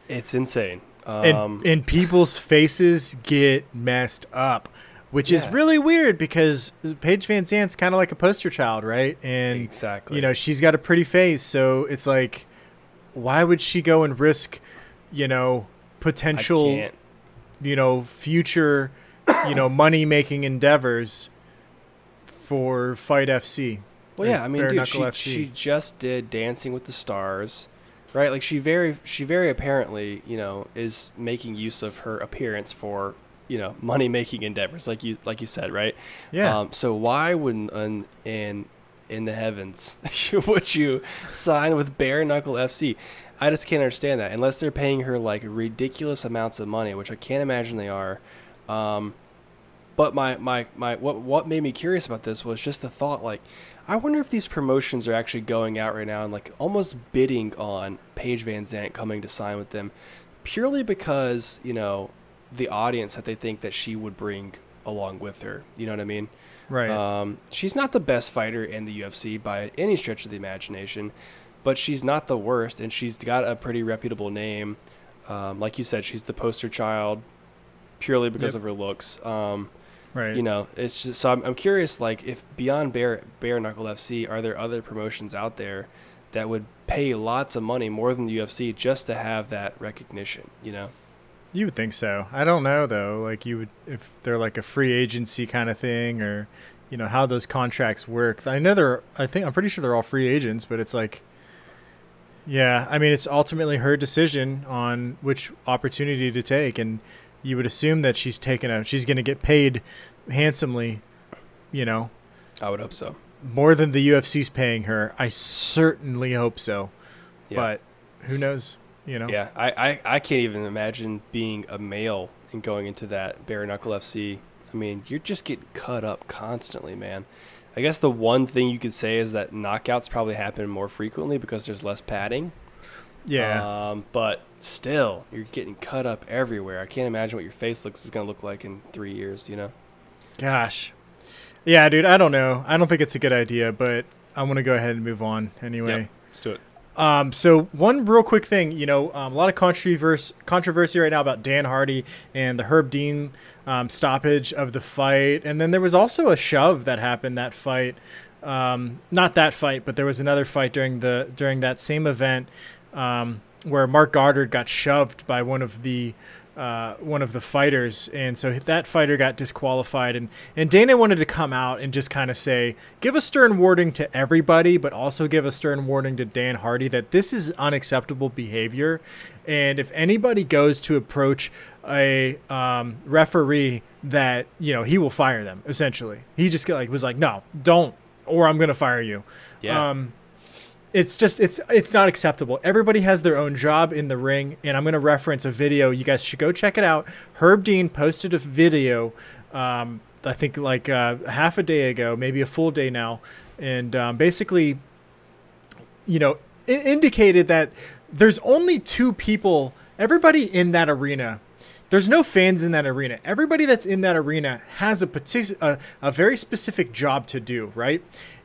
It's insane. And people's faces get messed up, which is really weird because Paige Van Zant's kind of like a poster child, right? And exactly, you know, she's got a pretty face, so it's like, why would she go and risk, you know, potential, you know, future, you know, money making endeavors for Fight FC? Well, yeah, I mean, dude, she just did Dancing with the Stars, right? Like she very apparently, you know, is making use of her appearance for, you know, money making endeavors, like you said, right? Yeah. So why wouldn't in the heavens would you sign with Bare Knuckle FC? I just can't understand that unless they're paying her like ridiculous amounts of money, which I can't imagine they are. But what made me curious about this was just the thought, like, I wonder if these promotions are actually going out right now and like almost bidding on Paige Van Zant coming to sign with them purely because, you know, the audience that they think that she would bring along with her. You know what I mean? Right. She's not the best fighter in the UFC by any stretch of the imagination, but she's not the worst, and she's got a pretty reputable name. Like you said, she's the poster child purely because of her looks. Right. You know, it's just, so I'm curious, like, if beyond Bare Knuckle FC, are there other promotions out there that would pay lots of money, more than the UFC, just to have that recognition, you know? You would think so. I don't know, though. Like, you would, if they're like a free agency kind of thing, or, you know, how those contracts work. I know I'm pretty sure they're all free agents, but it's like, yeah, I mean, it's ultimately her decision on which opportunity to take, and you would assume that she's going to get paid handsomely, you know. I would hope so. More than the UFC's paying her. I certainly hope so. Yeah. But who knows, you know. Yeah, I can't even imagine being a male and going into that Bare Knuckle FC. I mean, you're just getting cut up constantly, man. I guess the one thing you could say is that knockouts probably happen more frequently because there's less padding. Yeah. But still, you're getting cut up everywhere. I can't imagine what your face is going to look like in 3 years, you know? Gosh. Yeah, dude, I don't know. I don't think it's a good idea, but I want to go ahead and move on anyway. Yep, let's do it. So one real quick thing, you know, a lot of controversy right now about Dan Hardy and the Herb Dean stoppage of the fight. And then there was also a shove that happened that fight. Not that fight, but there was another fight during that same event where Mark Goddard got shoved by one of the fighters, and so that fighter got disqualified, and Dana wanted to come out and just kind of say, give a stern warning to everybody, but also give a stern warning to Dan Hardy that this is unacceptable behavior, and if anybody goes to approach a referee, that, you know, he will fire them. Essentially, he just was like, no, don't or I'm going to fire you. Yeah. It's just, it's not acceptable. Everybody has their own job in the ring. And I'm going to reference a video. You guys should go check it out. Herb Dean posted a video, I think like half a day ago, maybe a full day now. And basically, you know, indicated that there's only two people, everybody in that arena. There's no fans in that arena. Everybody that's in that arena has a very specific job to do, right?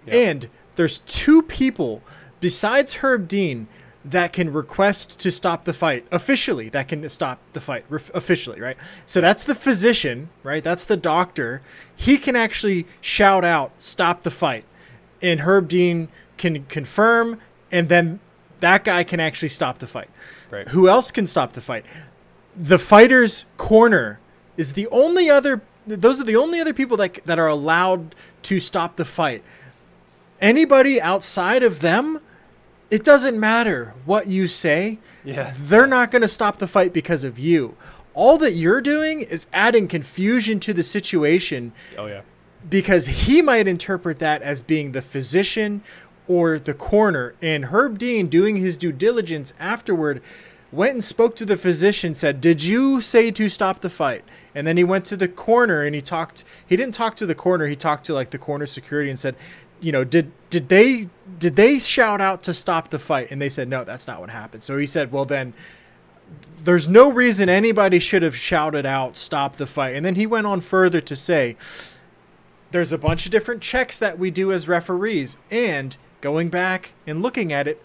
Yep. And there's two people besides Herb Dean that can request to stop the fight officially, that can stop the fight officially, right? So that's the physician, right? That's the doctor. He can actually shout out, stop the fight. And Herb Dean can confirm, and then that guy can actually stop the fight. Right. Who else can stop the fight? The fighter's corner is the only other, those are the only other people that are allowed to stop the fight. Anybody outside of them, it doesn't matter what you say. Yeah. They're not going to stop the fight because of you. All that you're doing is adding confusion to the situation. Oh, yeah. Because he might interpret that as being the physician or the corner. And Herb Dean, doing his due diligence afterward, went and spoke to the physician, said, "Did you say to stop the fight?" And then he went to the corner and he didn't talk to the corner. He talked to like the corner security and said, you know, did they shout out to stop the fight? And they said, no, that's not what happened. So he said, well, then there's no reason anybody should have shouted out, stop the fight. And then he went on further to say, there's a bunch of different checks that we do as referees. And going back and looking at it,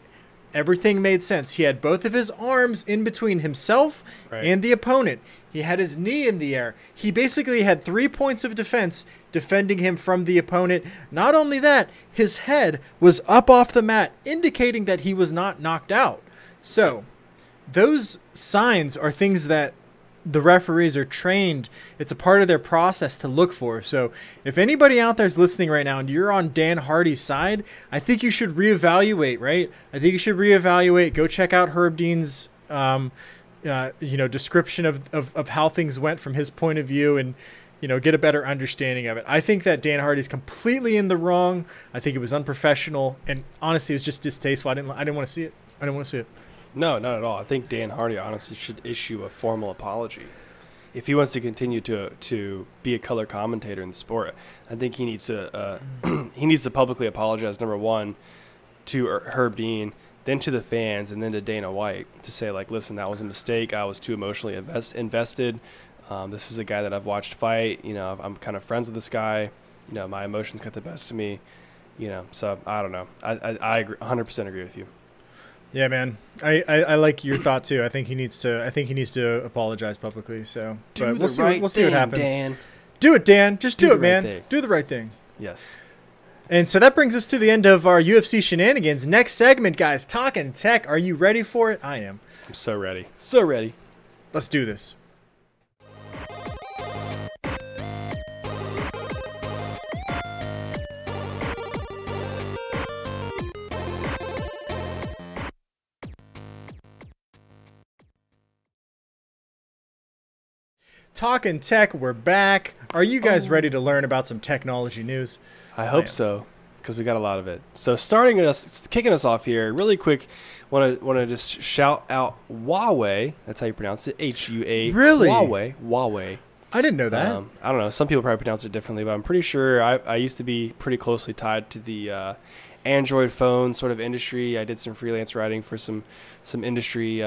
everything made sense. He had both of his arms in between himself and the opponent. He had his knee in the air. He basically had 3 points of defense defending him from the opponent. Not only that, his head was up off the mat, indicating that he was not knocked out. So those signs are things that the referees are trained. It's a part of their process to look for. So if anybody out there is listening right now and you're on Dan Hardy's side, I think you should reevaluate, right? I think you should reevaluate. Go check out Herb Dean's description of how things went from his point of view, and get a better understanding of it. I think that Dan Hardy's completely in the wrong. I think it was unprofessional, and honestly, it was just distasteful. I didn't want to see it. I didn't want to see it. No, not at all. I think Dan Hardy honestly should issue a formal apology if he wants to continue to be a color commentator in the sport. I think he needs to he needs to publicly apologize, number one, to Herb Dean, then to the fans, and then to Dana White, to say, like, listen, that was a mistake. I was too emotionally invested. This is a guy that I've watched fight. I'm kind of friends with this guy. My emotions got the best of me. So I don't know. I agree, 100% agree with you. Yeah, man. I like your thought too. I think he needs to apologize publicly. So, but we'll see what happens. Dan. Do it, Dan. Just do it, man. Do the right thing. Yes. And so that brings us to the end of our UFC Shenanigans. Next segment, guys. Talkin Tech. Are you ready for it? I am. I'm so ready. So ready. Let's do this. Talkin Tech, we're back. Are you guys ready to learn about some technology news? I hope so, because we got a lot of it. So kicking us off here, really quick, want to just shout out Huawei. That's how you pronounce it. H-U-A. Really? Huawei. I didn't know that. I don't know. Some people probably pronounce it differently, but I'm pretty sure I used to be pretty closely tied to the Android phone sort of industry. I did some freelance writing for some industry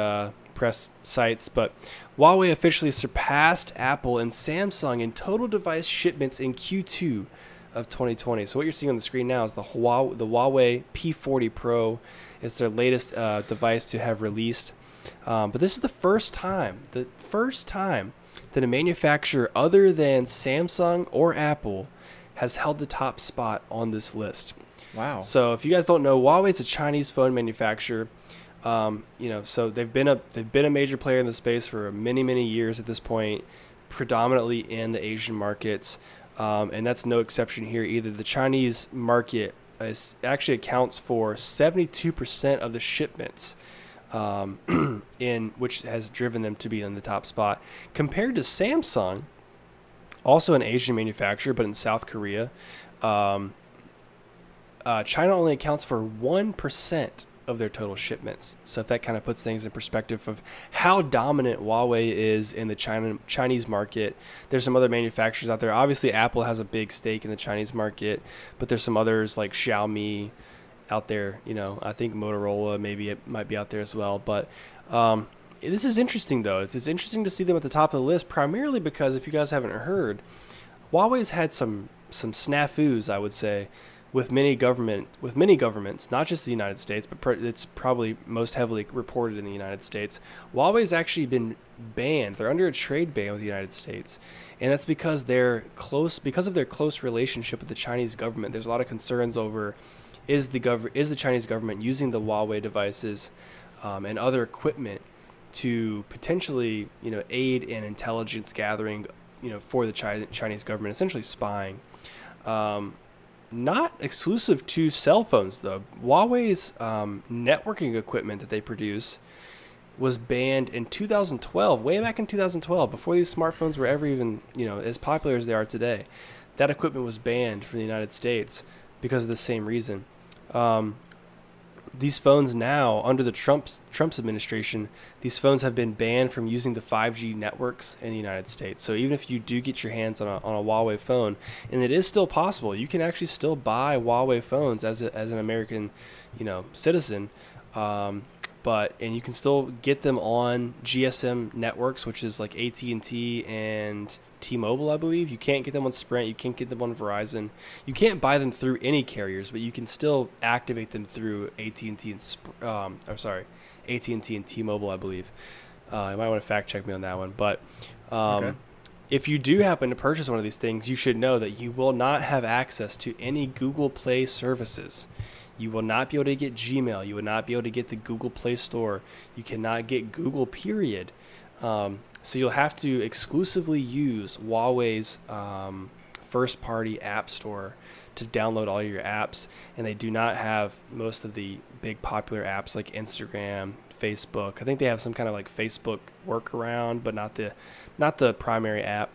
press sites, but Huawei officially surpassed Apple and Samsung in total device shipments in Q2 of 2020. So what you're seeing on the screen now is the Huawei P40 Pro. It's their latest device to have released. But this is the first time that a manufacturer other than Samsung or Apple has held the top spot on this list. Wow. So if you guys don't know, Huawei is a Chinese phone manufacturer. So they've been a major player in the space for many years at this point, predominantly in the Asian markets, and that's no exception here either. The Chinese market actually accounts for 72% of the shipments, in which has driven them to be in the top spot, compared to Samsung, also an Asian manufacturer but in South Korea. China only accounts for 1% of their total shipments. So if that kind of puts things in perspective of how dominant Huawei is in the Chinese market, there's some other manufacturers out there. Obviously, Apple has a big stake in the Chinese market, but there's some others like Xiaomi out there. You know, I think Motorola maybe it might be out there as well. But this is interesting, though. It's interesting to see them at the top of the list, primarily because if you guys haven't heard, Huawei's had some snafus, I would say, with many governments, not just the United States, but it's probably most heavily reported in the United States. Huawei's actually been banned. They're under a trade ban with the United States, and that's because of their close relationship with the Chinese government. There's a lot of concerns over is the Chinese government using the Huawei devices and other equipment to potentially, you know, aid in intelligence gathering, you know, for the Chinese government, essentially spying. Not exclusive to cell phones, though. Huawei's networking equipment that they produce was banned in 2012, way back in 2012, before these smartphones were ever even, you know, as popular as they are today. That equipment was banned from the United States because of the same reason. These phones now, under the Trump's administration, these phones have been banned from using the 5G networks in the United States. So even if you do get your hands on a Huawei phone, and it is still possible, you can actually still buy Huawei phones as an American, you know, citizen, and you can still get them on GSM networks, which is like AT&T and T-Mobile, I believe. You can't get them on Sprint. You can't get them on Verizon. You can't buy them through any carriers, but you can still activate them through AT&T and T-Mobile, I believe. You might want to fact check me on that one. But Okay. if you do happen to purchase one of these things, you should know that you will not have access to any Google Play services. You will not be able to get Gmail. You will not be able to get the Google Play Store. You cannot get Google, period. So you'll have to exclusively use Huawei's first-party app store to download all your apps, and they do not have most of the big popular apps like Instagram, Facebook. I think they have some kind of like Facebook workaround, but not the primary app.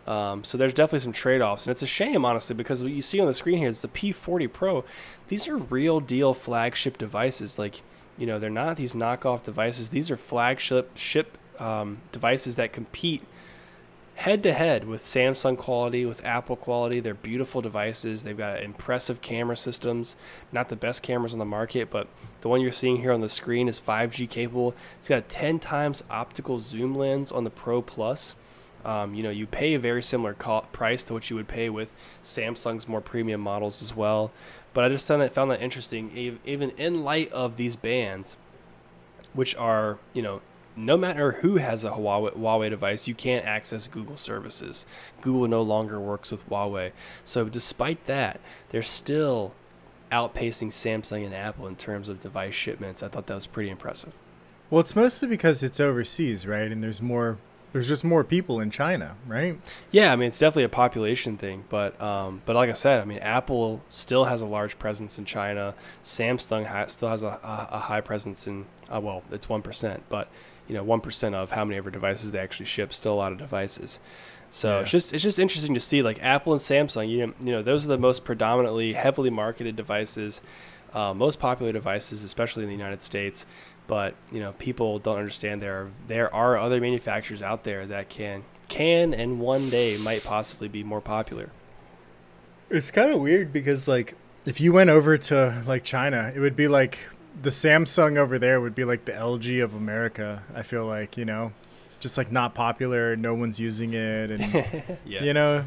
So there's definitely some trade-offs, and it's a shame, honestly, because what you see on the screen here is the P40 Pro. These are real deal flagship devices. Like, you know, they're not these knockoff devices. These are flagship devices that compete head-to-head with Samsung quality, with Apple quality. They're beautiful devices. They've got impressive camera systems. Not the best cameras on the market, but the one you're seeing here on the screen is 5G capable. It's got a 10 times optical zoom lens on the Pro Plus. You know, you pay a very similar price to what you would pay with Samsung's more premium models as well. But I just found that interesting, even in light of these bans, which are, you know, no matter who has a Huawei device, you can't access Google services. Google no longer works with Huawei. So despite that, they're still outpacing Samsung and Apple in terms of device shipments. I thought that was pretty impressive. Well, it's mostly because it's overseas, right? And there's just more people in China, right? Yeah, I mean, it's definitely a population thing, but like I said, I mean, Apple still has a large presence in China. Samsung still has a high presence in, well, it's 1%, but you know, 1% of how many ever devices they actually ship, still a lot of devices. So Yeah. it's just interesting to see, like Apple and Samsung, you know, those are the most predominantly heavily marketed devices, most popular devices, especially in the United States. But you know, people don't understand there are other manufacturers out there that can and one day might possibly be more popular. It's kind of weird because, like, if you went over to like China, it would be like the Samsung over there would be like the LG of America. I feel like, you know, just like not popular, no one's using it, and Yeah. you know,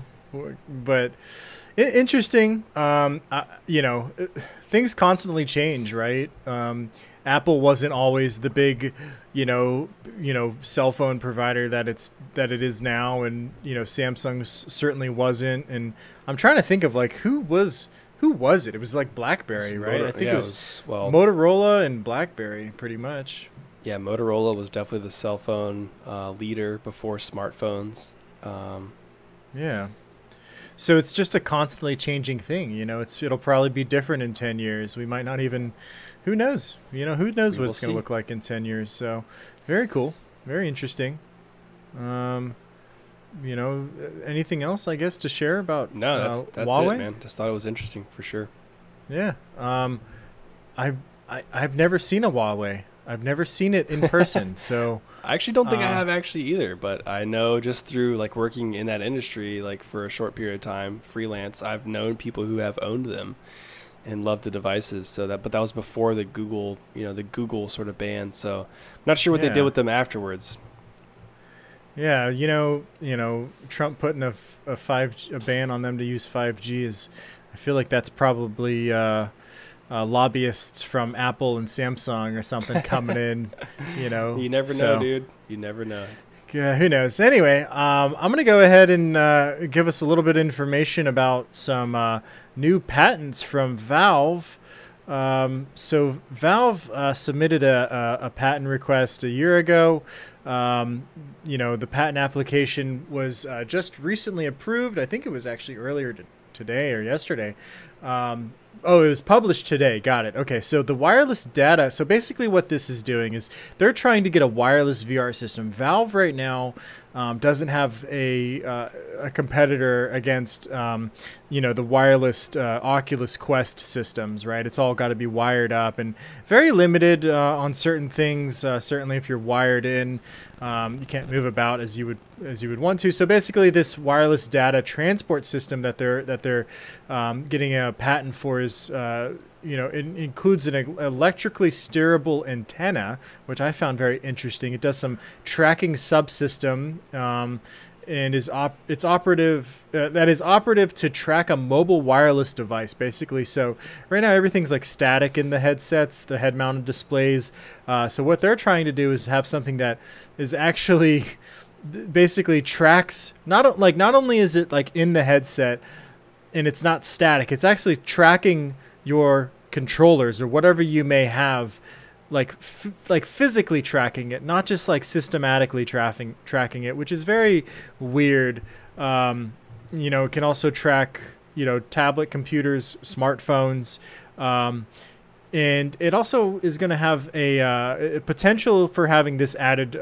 but interesting. You know, things constantly change, right? Apple wasn't always the big, you know, cell phone provider that it is now, and you know, Samsung certainly wasn't. And I'm trying to think of like who was it? It was like BlackBerry, right? I think it was Motorola and BlackBerry, pretty much. Yeah, Motorola was definitely the cell phone leader before smartphones. Yeah. So it's just a constantly changing thing, you know. It'll probably be different in 10 years. We might not even, who knows? You know, who knows what it's going to look like in 10 years. So very cool, very interesting. You know, anything else, I guess, to share about No, that's Huawei? it, man. Just thought it was interesting for sure. Yeah. I've never seen a Huawei. I've never seen it in person. So I actually don't think I have actually either, but I know just through like working in that industry, like for a short period of time, freelance, I've known people who have owned them and loved the devices. But that was before the Google, the Google sort of ban. So I'm not sure what they did with them afterwards. Yeah, Trump putting a ban on them to use 5G is, I feel like that's probably lobbyists from Apple and Samsung or something coming in, You never know, dude. You never know. Who knows? Anyway, I'm going to go ahead and give us a little bit of information about some new patents from Valve. So Valve submitted a patent request a year ago. The patent application was just recently approved. I think it was actually earlier today or yesterday. Oh, it was published today. Got it. Okay, so the wireless data. So basically what this is doing is they're trying to get a wireless VR system. Valve right now doesn't have a competitor against, the wireless Oculus Quest systems, right? It's all got to be wired up and very limited on certain things. Certainly if you're wired in, you can't move about as you would want to. So basically this wireless data transport system that they're getting a patent for is it includes an electrically steerable antenna, which I found very interesting. It does some tracking subsystem and is operative to track a mobile wireless device, basically. So right now everything's like static in the headsets, the head-mounted displays. So what they're trying to do is have something that is actually basically tracks not only is it like in the headset and it's not static, it's actually tracking your controllers or whatever you may have, like physically tracking it, not just like systematically tracking it, which is very weird. It can also track tablet computers, smartphones, and it also is going to have a potential for having this added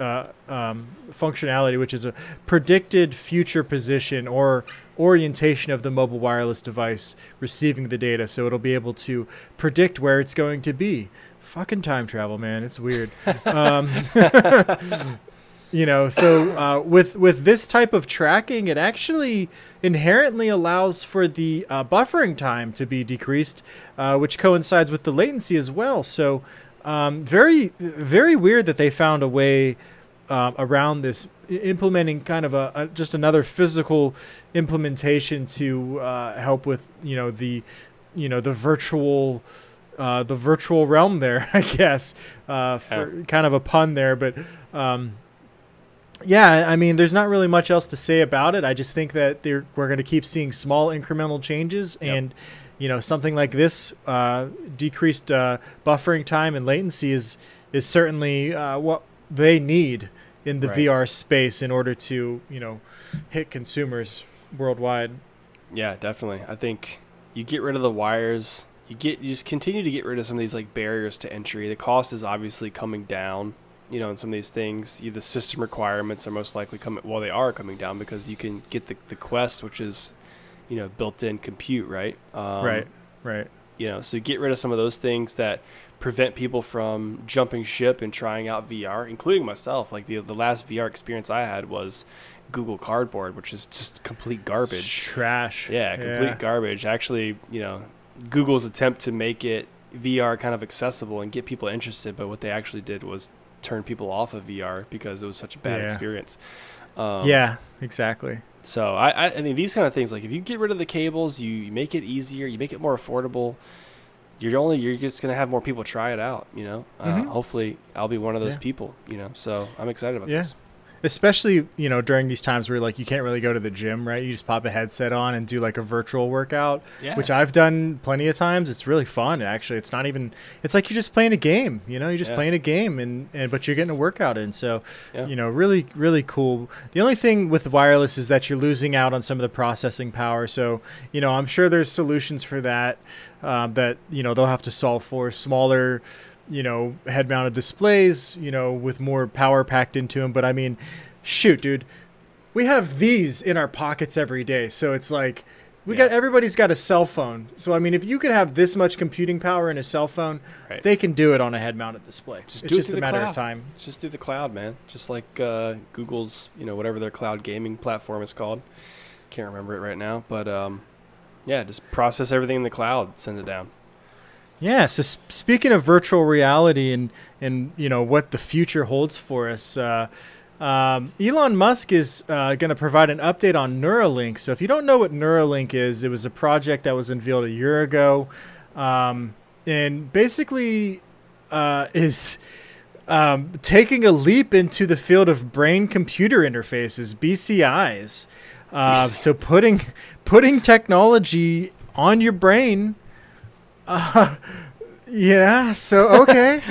functionality, which is a predicted future position or orientation of the mobile wireless device receiving the data. So it'll be able to predict where it's going to be. Fucking time travel, man. It's weird. With this type of tracking, it actually inherently allows for the buffering time to be decreased, which coincides with the latency as well. So very, very weird that they found a way around this, implementing kind of just another physical implementation to help with the virtual realm there, I guess, for kind of a pun there, but yeah, I mean, there's not really much else to say about it. I just think that we're going to keep seeing small incremental changes, and something like this decreased buffering time and latency is certainly what they need in the VR space in order to hit consumers worldwide. Yeah, definitely. I think you get rid of the wires, you just continue to get rid of some of these like barriers to entry. The cost is obviously coming down, in some of these things. The system requirements are most likely they are coming down because you can get the Quest, which is built-in compute, right? Right. So get rid of some of those things that prevent people from jumping ship and trying out VR, including myself. Like the last VR experience I had was Google Cardboard, which is just complete garbage. It's trash. Yeah, complete garbage. Actually, Google's attempt to make it VR kind of accessible and get people interested, but what they actually did was turn people off of VR because it was such a bad experience. Yeah, exactly. So I mean, these kind of things, like if you get rid of the cables, you make it easier, you make it more affordable, you're just going to have more people try it out, Hopefully I'll be one of those people, so I'm excited about this. Especially, during these times where like you can't really go to the gym, right? You just pop a headset on and do like a virtual workout, which I've done plenty of times. It's really fun, actually. It's not even, it's like you're just playing a game, you're just playing a game but you're getting a workout in. So, really, really cool. The only thing with wireless is that you're losing out on some of the processing power. So, I'm sure there's solutions for that, that, they'll have to solve for smaller, head-mounted displays, with more power packed into them. But I mean, shoot, dude, we have these in our pockets every day. So it's like, Everybody's got a cell phone. So I mean, if you could have this much computing power in a cell phone, they can do it on a head-mounted display. It's just a matter of time. Just through the cloud, man. Just like Google's, whatever their cloud gaming platform is called. Can't remember it right now, but just process everything in the cloud, send it down. Yeah. So speaking of virtual reality and what the future holds for us. Elon Musk is going to provide an update on Nueralink. So if you don't know what Nueralink is, it was a project that was unveiled a year ago, and basically is taking a leap into the field of brain-computer interfaces, BCIs. So putting technology on your brain. Yeah. So, okay.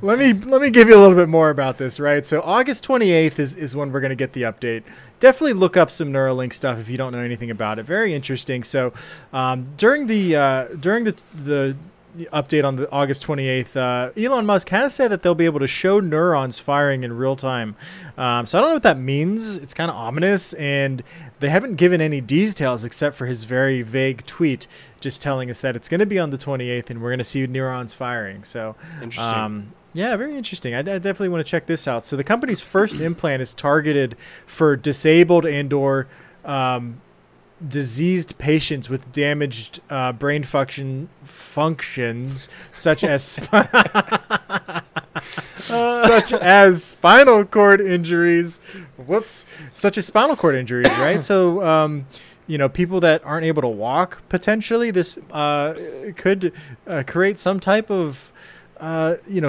Let me give you a little bit more about this, right? So August 28th is when we're going to get the update. Definitely look up some Neuralink stuff if you don't know anything about it. Very interesting. So, during the update on the August 28th, Elon Musk has said that they'll be able to show neurons firing in real time. So I don't know what that means. It's kind of ominous, and they haven't given any details except for his very vague tweet just telling us that it's going to be on the 28th and we're going to see neurons firing. So interesting. Yeah, very interesting. I definitely want to check this out. So the company's first implant is targeted for disabled and/or diseased patients with damaged brain functions, such as such as spinal cord injuries. Such as spinal cord injuries, right? So, people that aren't able to walk, potentially, this could create some type of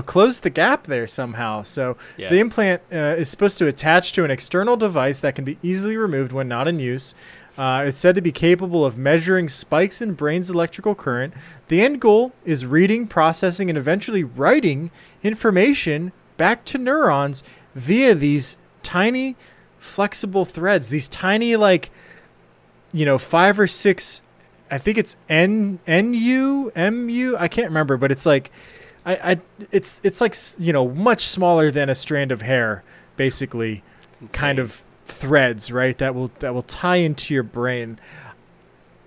close the gap there somehow. So the implant is supposed to attach to an external device that can be easily removed when not in use. It's said to be capable of measuring spikes in brain's electrical current. The end goal is reading, processing, and eventually writing information back to neurons via these tiny flexible threads. These tiny, 5 or 6, I think it's NU, MU, I can't remember, but it's like, it's like, much smaller than a strand of hair, basically, kind of threads, right? That will tie into your brain.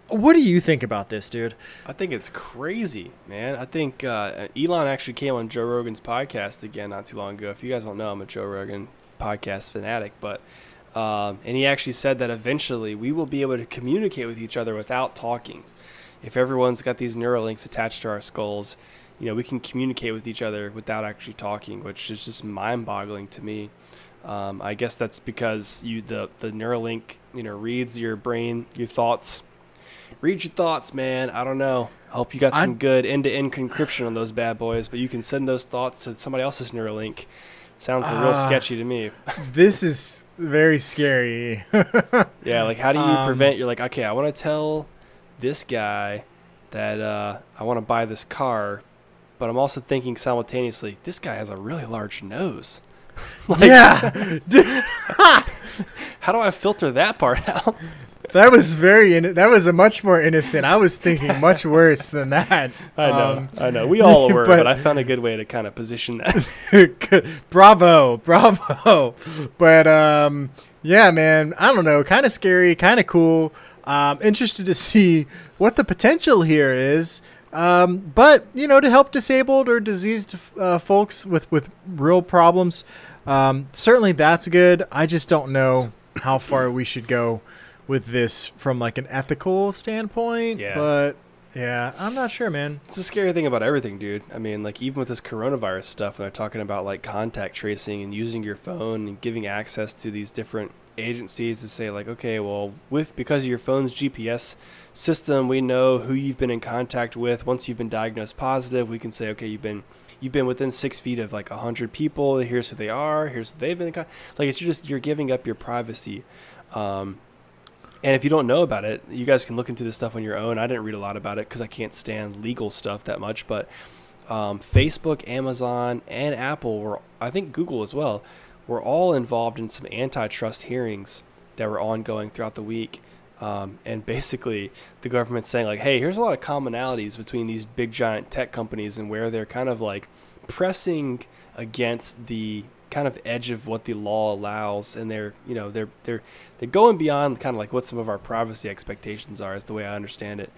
What do you think about this, dude? I think it's crazy, man. I think Elon actually came on Joe Rogan's podcast again not too long ago. If you guys don't know, I'm a Joe Rogan podcast fanatic, but and he actually said that eventually we will be able to communicate with each other without talking. If everyone's got these Neuralinks attached to our skulls, we can communicate with each other without actually talking, which is just mind-boggling to me. I guess that's because the Neuralink reads your brain, your thoughts. Read your thoughts, man. I don't know. I hope you got some good end-to-end encryption on those bad boys, but you can send those thoughts to somebody else's Neuralink. Sounds real sketchy to me. This is very scary. Yeah, like how do you prevent? You're like, okay, I want to tell this guy that I want to buy this car, but I'm also thinking simultaneously, this guy has a really large nose. Yeah. How do I filter that part out? That was that was a much more innocent. I was thinking much worse than that. I know. We all were, but I found a good way to kind of position that. Bravo. But yeah, man, I don't know. Kind of scary, kind of cool. Interested to see what the potential here is. But to help disabled or diseased folks with real problems, certainly that's good. I just don't know how far we should go with this from like an ethical standpoint. Yeah. But yeah, I'm not sure, man. It's a scary thing about everything, dude. I mean, like even with this coronavirus stuff, and they're talking about like contact tracing and using your phone and giving access to these different agencies to say like, okay, well, because of your phone's GPS system, we know who you've been in contact with. Once you've been diagnosed positive, we can say, okay, you've been within 6 feet of like 100 people. Here's who they are. Here's who they've been in contact. Like you're giving up your privacy. And if you don't know about it, you guys can look into this stuff on your own. I didn't read a lot about it because I can't stand legal stuff that much. But Facebook, Amazon, and Apple I think Google as well, were all involved in some antitrust hearings that were ongoing throughout the week. And basically the government's saying like, hey, here's a lot of commonalities between these big giant tech companies and where they're kind of like pressing against the kind of edge of what the law allows, and they're going beyond kind of like what some of our privacy expectations are, is the way I understand it.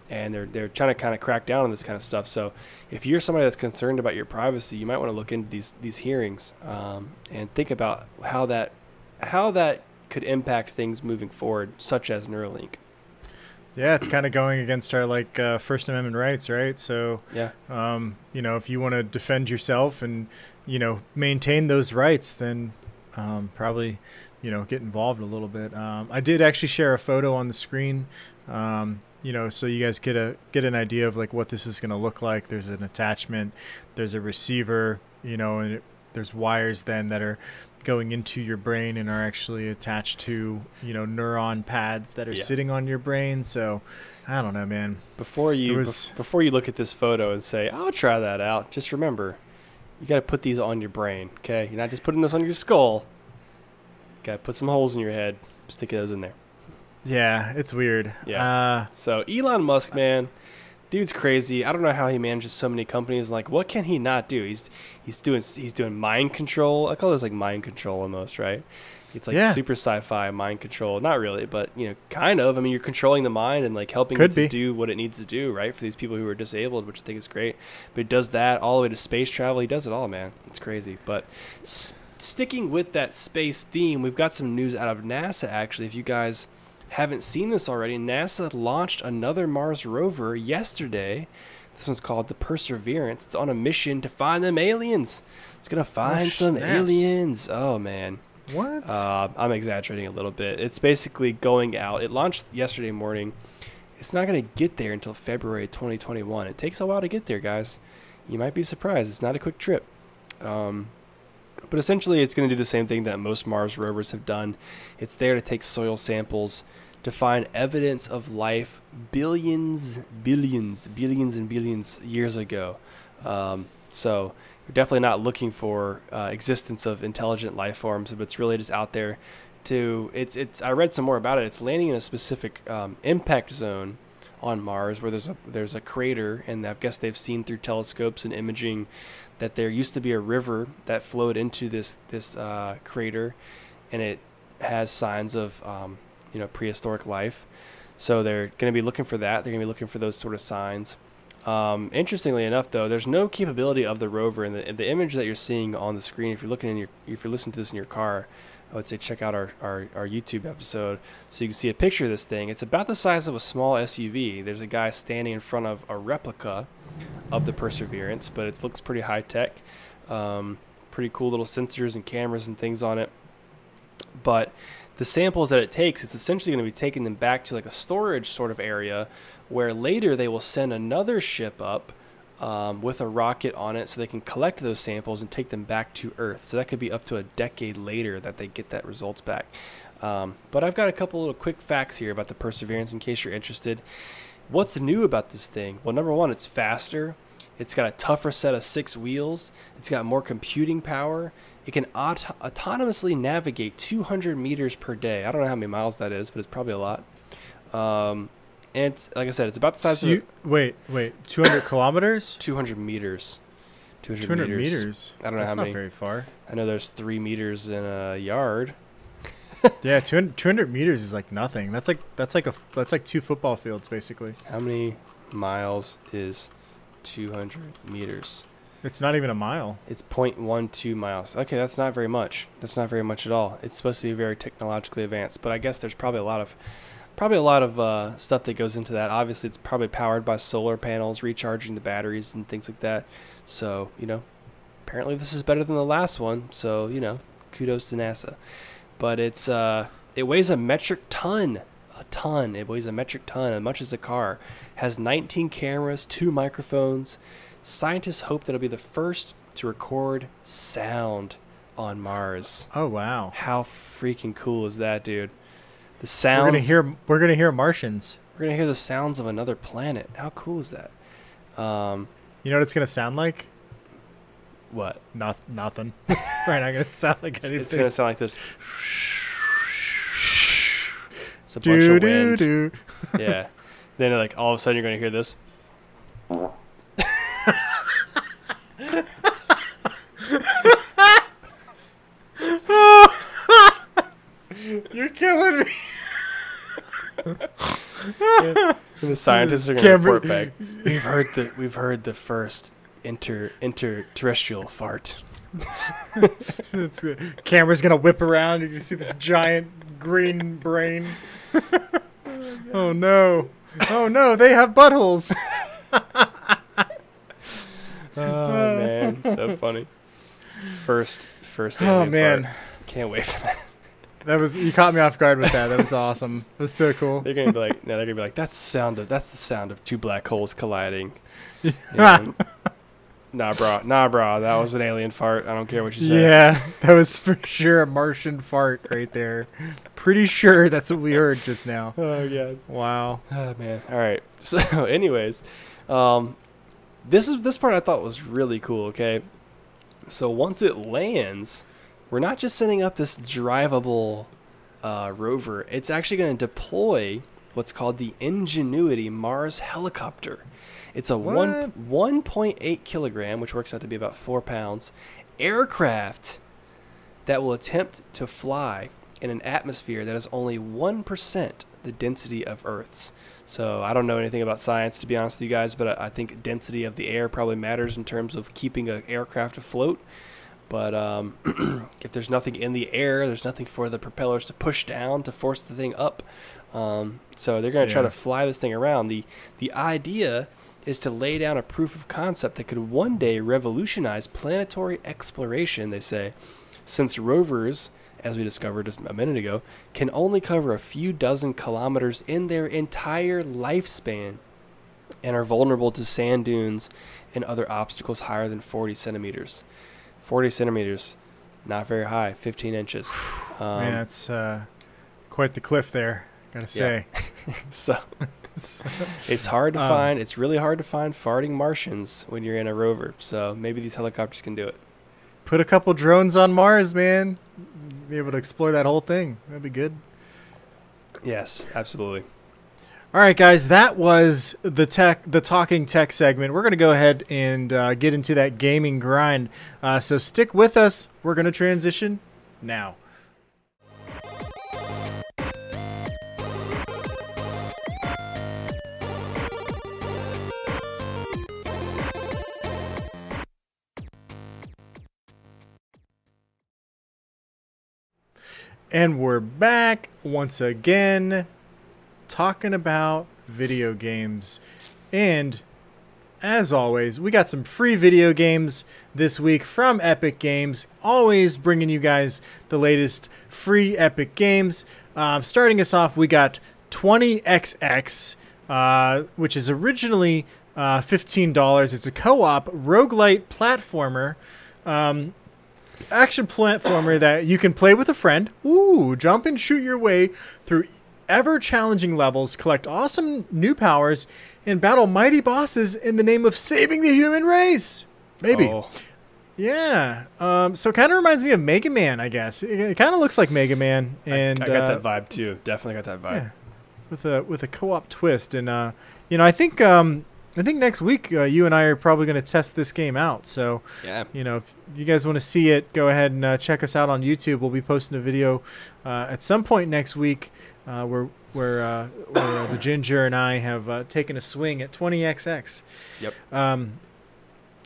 And they're trying to kind of crack down on this kind of stuff. So if you're somebody that's concerned about your privacy, you might want to look into these hearings and think about how that could impact things moving forward, such as Nueralink. Yeah, it's kind of going against our First Amendment rights, right? So yeah, if you want to defend yourself and maintain those rights, then probably get involved a little bit. I did actually share a photo on the screen. So you guys get an idea of like what this is going to look like. There's an attachment, there's a receiver, and there's wires then that are going into your brain and are actually attached to, neuron pads that are sitting on your brain. So I don't know, man. Before you look at this photo and say, I'll try that out, just remember, you got to put these on your brain, okay? You're not just putting this on your skull. Got to put some holes in your head, stick those in there. Yeah, it's weird. Yeah. So Elon Musk, man, dude's crazy. I don't know how he manages so many companies. Like, what can he not do? He's doing mind control. I call this like mind control almost, right? It's like super sci-fi mind control. Not really, but kind of. I mean, you're controlling the mind and like helping it to do what it needs to do, right? For these people who are disabled, which I think is great. But he does that all the way to space travel. He does it all, man. It's crazy. But sticking with that space theme, we've got some news out of NASA actually. If you guys haven't seen this already, NASA launched another Mars rover yesterday. This one's called the Perseverance. It's on a mission to find them aliens. It's gonna find some aliens. Oh man, what? I'm exaggerating a little bit. It's basically going out. It launched yesterday morning. It's not gonna get there until February 2021. It takes a while to get there, guys. You might be surprised. It's not a quick trip. But essentially, it's going to do the same thing that most Mars rovers have done. It's there to take soil samples to find evidence of life billions and billions years ago. So we're definitely not looking for existence of intelligent life forms, but it's really just out there to. I read some more about it. It's landing in a specific impact zone on Mars where there's a crater, and I guess they've seen through telescopes and imaging that there used to be a river that flowed into this crater, and it has signs of prehistoric life. So they're going to be looking for that. They're going to be looking for those sort of signs. Interestingly enough, though, there's no capability of the rover, and the image that you're seeing on the screen. If you're listening to this in your car, I would say check out our YouTube episode so you can see a picture of this thing. It's about the size of a small SUV. There's a guy standing in front of a replica of the Perseverance, but it looks pretty high tech. Pretty cool little sensors and cameras and things on it. But the samples that it takes, it's essentially going to be taking them back to like a storage sort of area where later they will send another ship up with a rocket on it so they can collect those samples and take them back to Earth. So that could be up to a decade later that they get that results back. But I've got a couple little quick facts here about the Perseverance in case you're interested. What's new about this thing? Well, number one, it's faster. It's got a tougher set of 6 wheels. It's got more computing power. It can autonomously navigate 200 meters per day. I don't know how many miles that is, but it's probably a lot. And it's, like I said, it's about the size of... Wait. 200 kilometers? 200 meters. 200 meters? I don't know how many. That's not very far. I know there's 3 meters in a yard. Yeah, 200 meters is like nothing. That's like 2 football fields, basically. How many miles is 200 meters? It's not even a mile. It's 0.12 miles. Okay, that's not very much. That's not very much at all. It's supposed to be very technologically advanced, but I guess there's probably a lot of stuff that goes into that. Obviously, it's probably powered by solar panels, recharging the batteries and things like that. So, apparently this is better than the last one. So, kudos to NASA. But it weighs a metric ton. It weighs a metric ton, as much as a car. Has 19 cameras, 2 microphones. Scientists hope that it'll be the first to record sound on Mars. Oh wow! How freaking cool is that, dude? The sounds. We're gonna hear Martians. We're gonna hear the sounds of another planet. How cool is that? You know what it's gonna sound like? What? Nothing. It's probably not gonna sound like anything. It's gonna sound like this. It's a bunch of wind. Yeah. Then like all of a sudden you're gonna hear this. The scientists are going to report back. We've heard the first interterrestrial fart. Camera's gonna whip around and you see this giant green brain. Oh no! Oh no! They have buttholes. Oh man, so funny. First. Oh man, fart. Can't wait for that. That was, you caught me off guard with that. That was awesome. It was so cool. They're gonna be like, that's the sound of two black holes colliding. Nah, bro. That was an alien fart. I don't care what you say. Yeah, that was for sure a Martian fart right there. Pretty sure that's what we heard just now. Oh, yeah. Wow. Oh, man. All right. So, anyways, this part I thought was really cool, okay? So, once it lands, we're not just sending up this drivable rover. It's actually going to deploy what's called the Ingenuity Mars helicopter. It's a 1.8 kilogram, which works out to be about 4 pounds, aircraft that will attempt to fly in an atmosphere that is only 1% the density of Earth's. So I don't know anything about science, to be honest with you guys, but I think density of the air probably matters in terms of keeping an aircraft afloat. But if there's nothing in the air, there's nothing for the propellers to push down to force the thing up. So they're going to try to fly this thing around. The idea is to lay down a proof of concept that could one day revolutionize planetary exploration, they say, since rovers, as we discovered just a minute ago, can only cover a few dozen kilometers in their entire lifespan and are vulnerable to sand dunes and other obstacles higher than 40 centimeters. 40 centimeters, not very high, 15 inches. Man, that's quite the cliff there, gotta say. Yeah. So it's hard to find. It's really hard to find farting Martians when you're in a rover. So maybe these helicopters can do it. Put a couple drones on Mars, man. Be able to explore that whole thing. That'd be good. Yes, absolutely. All right, guys, that was the Talking Tech segment. We're going to go ahead and get into that gaming grind. So stick with us. We're going to transition now. And we're back once again talking about video games. And as always, we got some free video games this week from Epic Games. Always bringing you guys the latest free Epic games. Starting us off, we got 20XX, which is originally $15. It's a co-op roguelite platformer. Action platformer that you can play with a friend. Ooh, jump and shoot your way through ever-challenging levels, collect awesome new powers, and battle mighty bosses in the name of saving the human race. Maybe. Oh. Yeah. So it kind of reminds me of Mega Man, I guess. It kind of looks like Mega Man. And I got that vibe too. Definitely got that vibe. Yeah. With a co-op twist. And you know, I think next week you and I are probably going to test this game out. So, you know, if you guys want to see it, go ahead and check us out on YouTube. We'll be posting a video at some point next week where the Ginger and I have taken a swing at 20XX. Yep.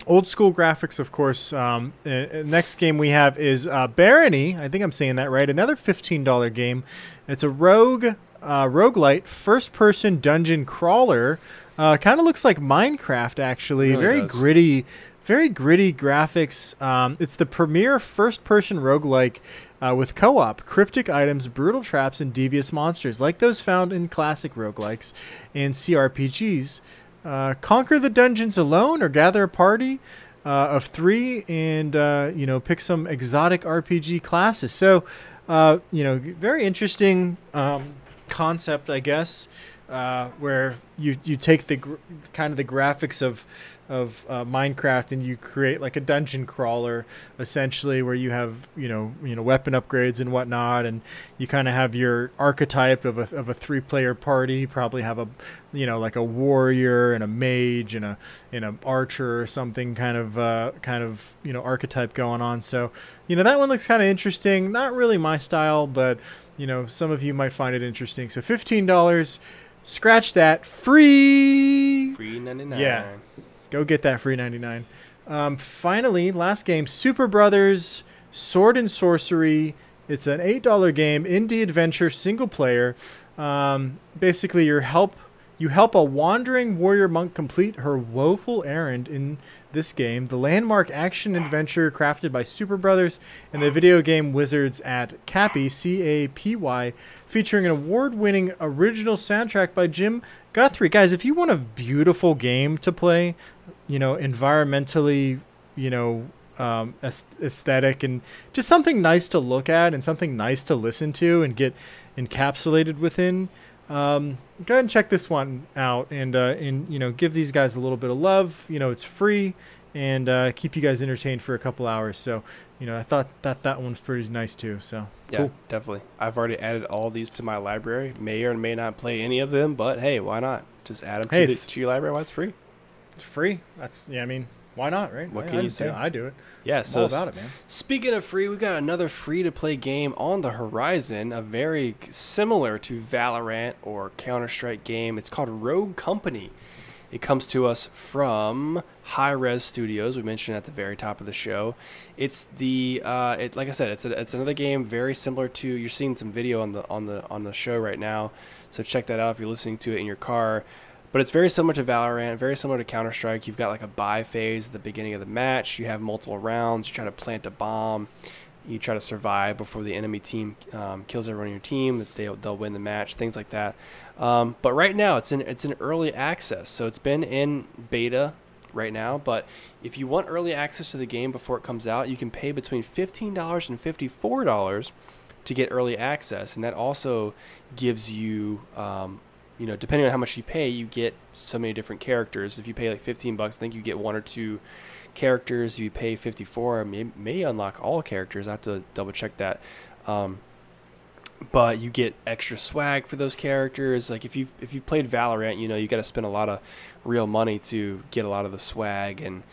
Old school graphics, of course. Next game we have is Barony. I think I'm saying that right. Another $15 game. It's a roguelite first-person dungeon crawler. Kind of looks like Minecraft, actually. Really very gritty graphics. It's the premier first-person roguelike with co-op, cryptic items, brutal traps, and devious monsters, like those found in classic roguelikes and CRPGs. Conquer the dungeons alone or gather a party of 3 and, you know, pick some exotic RPG classes. So, you know, very interesting concept, I guess. Where you take the kind of the graphics of Minecraft and you create like a dungeon crawler, essentially, where you have you know weapon upgrades and whatnot, and you kind of have your archetype of a 3-player party. You probably have a like a warrior and a mage and a archer or something kind of archetype going on. So that one looks kind of interesting. Not really my style, but some of you might find it interesting. So $15. Scratch that. Free. Free 99. Yeah. Go get that free 99. Finally, last game, Super Brothers Sword and Sorcery. It's an $8 game, indie adventure, single player. Basically, you help a wandering warrior monk complete her woeful errand in this game. The landmark action adventure crafted by Super Brothers and the video game wizards at Capy, C-A-P-Y, featuring an award-winning original soundtrack by Jim Guthrie. Guys, if you want a beautiful game to play, environmentally, aesthetic and just something nice to look at and something nice to listen to and get encapsulated within, go ahead and check this one out and give these guys a little bit of love. It's free and keep you guys entertained for a couple hours. So I thought that one's pretty nice too. So yeah, cool. Definitely. I've already added all these to my library. May or may not play any of them, but hey, why not? Just add them to your library while it's free. It's free. Why not, right? What can you say? I do it. Yeah, so all about it, man. Speaking of free, we've got another free-to-play game on the horizon, a very similar to Valorant or Counter-Strike game. It's called Rogue Company. It comes to us from High Res Studios. We mentioned at the very top of the show. It's like I said, it's another game very similar to. You're seeing some video on the show right now, so check that out if you're listening to it in your car. But it's very similar to Valorant, very similar to Counter-Strike. You've got like a buy phase at the beginning of the match. You have multiple rounds. You try to plant a bomb. You try to survive before the enemy team kills everyone on your team. They'll win the match, things like that. But right now, it's in early access. So it's been in beta right now. But if you want early access to the game before it comes out, you can pay between $15 and $54 to get early access. And that also gives you... depending on how much you pay, you get so many different characters. If you pay like $15, I think you get 1 or 2 characters. If you pay $54, may unlock all characters. I have to double check that. But you get extra swag for those characters. Like if you've played Valorant, you got to spend a lot of real money to get a lot of the swag and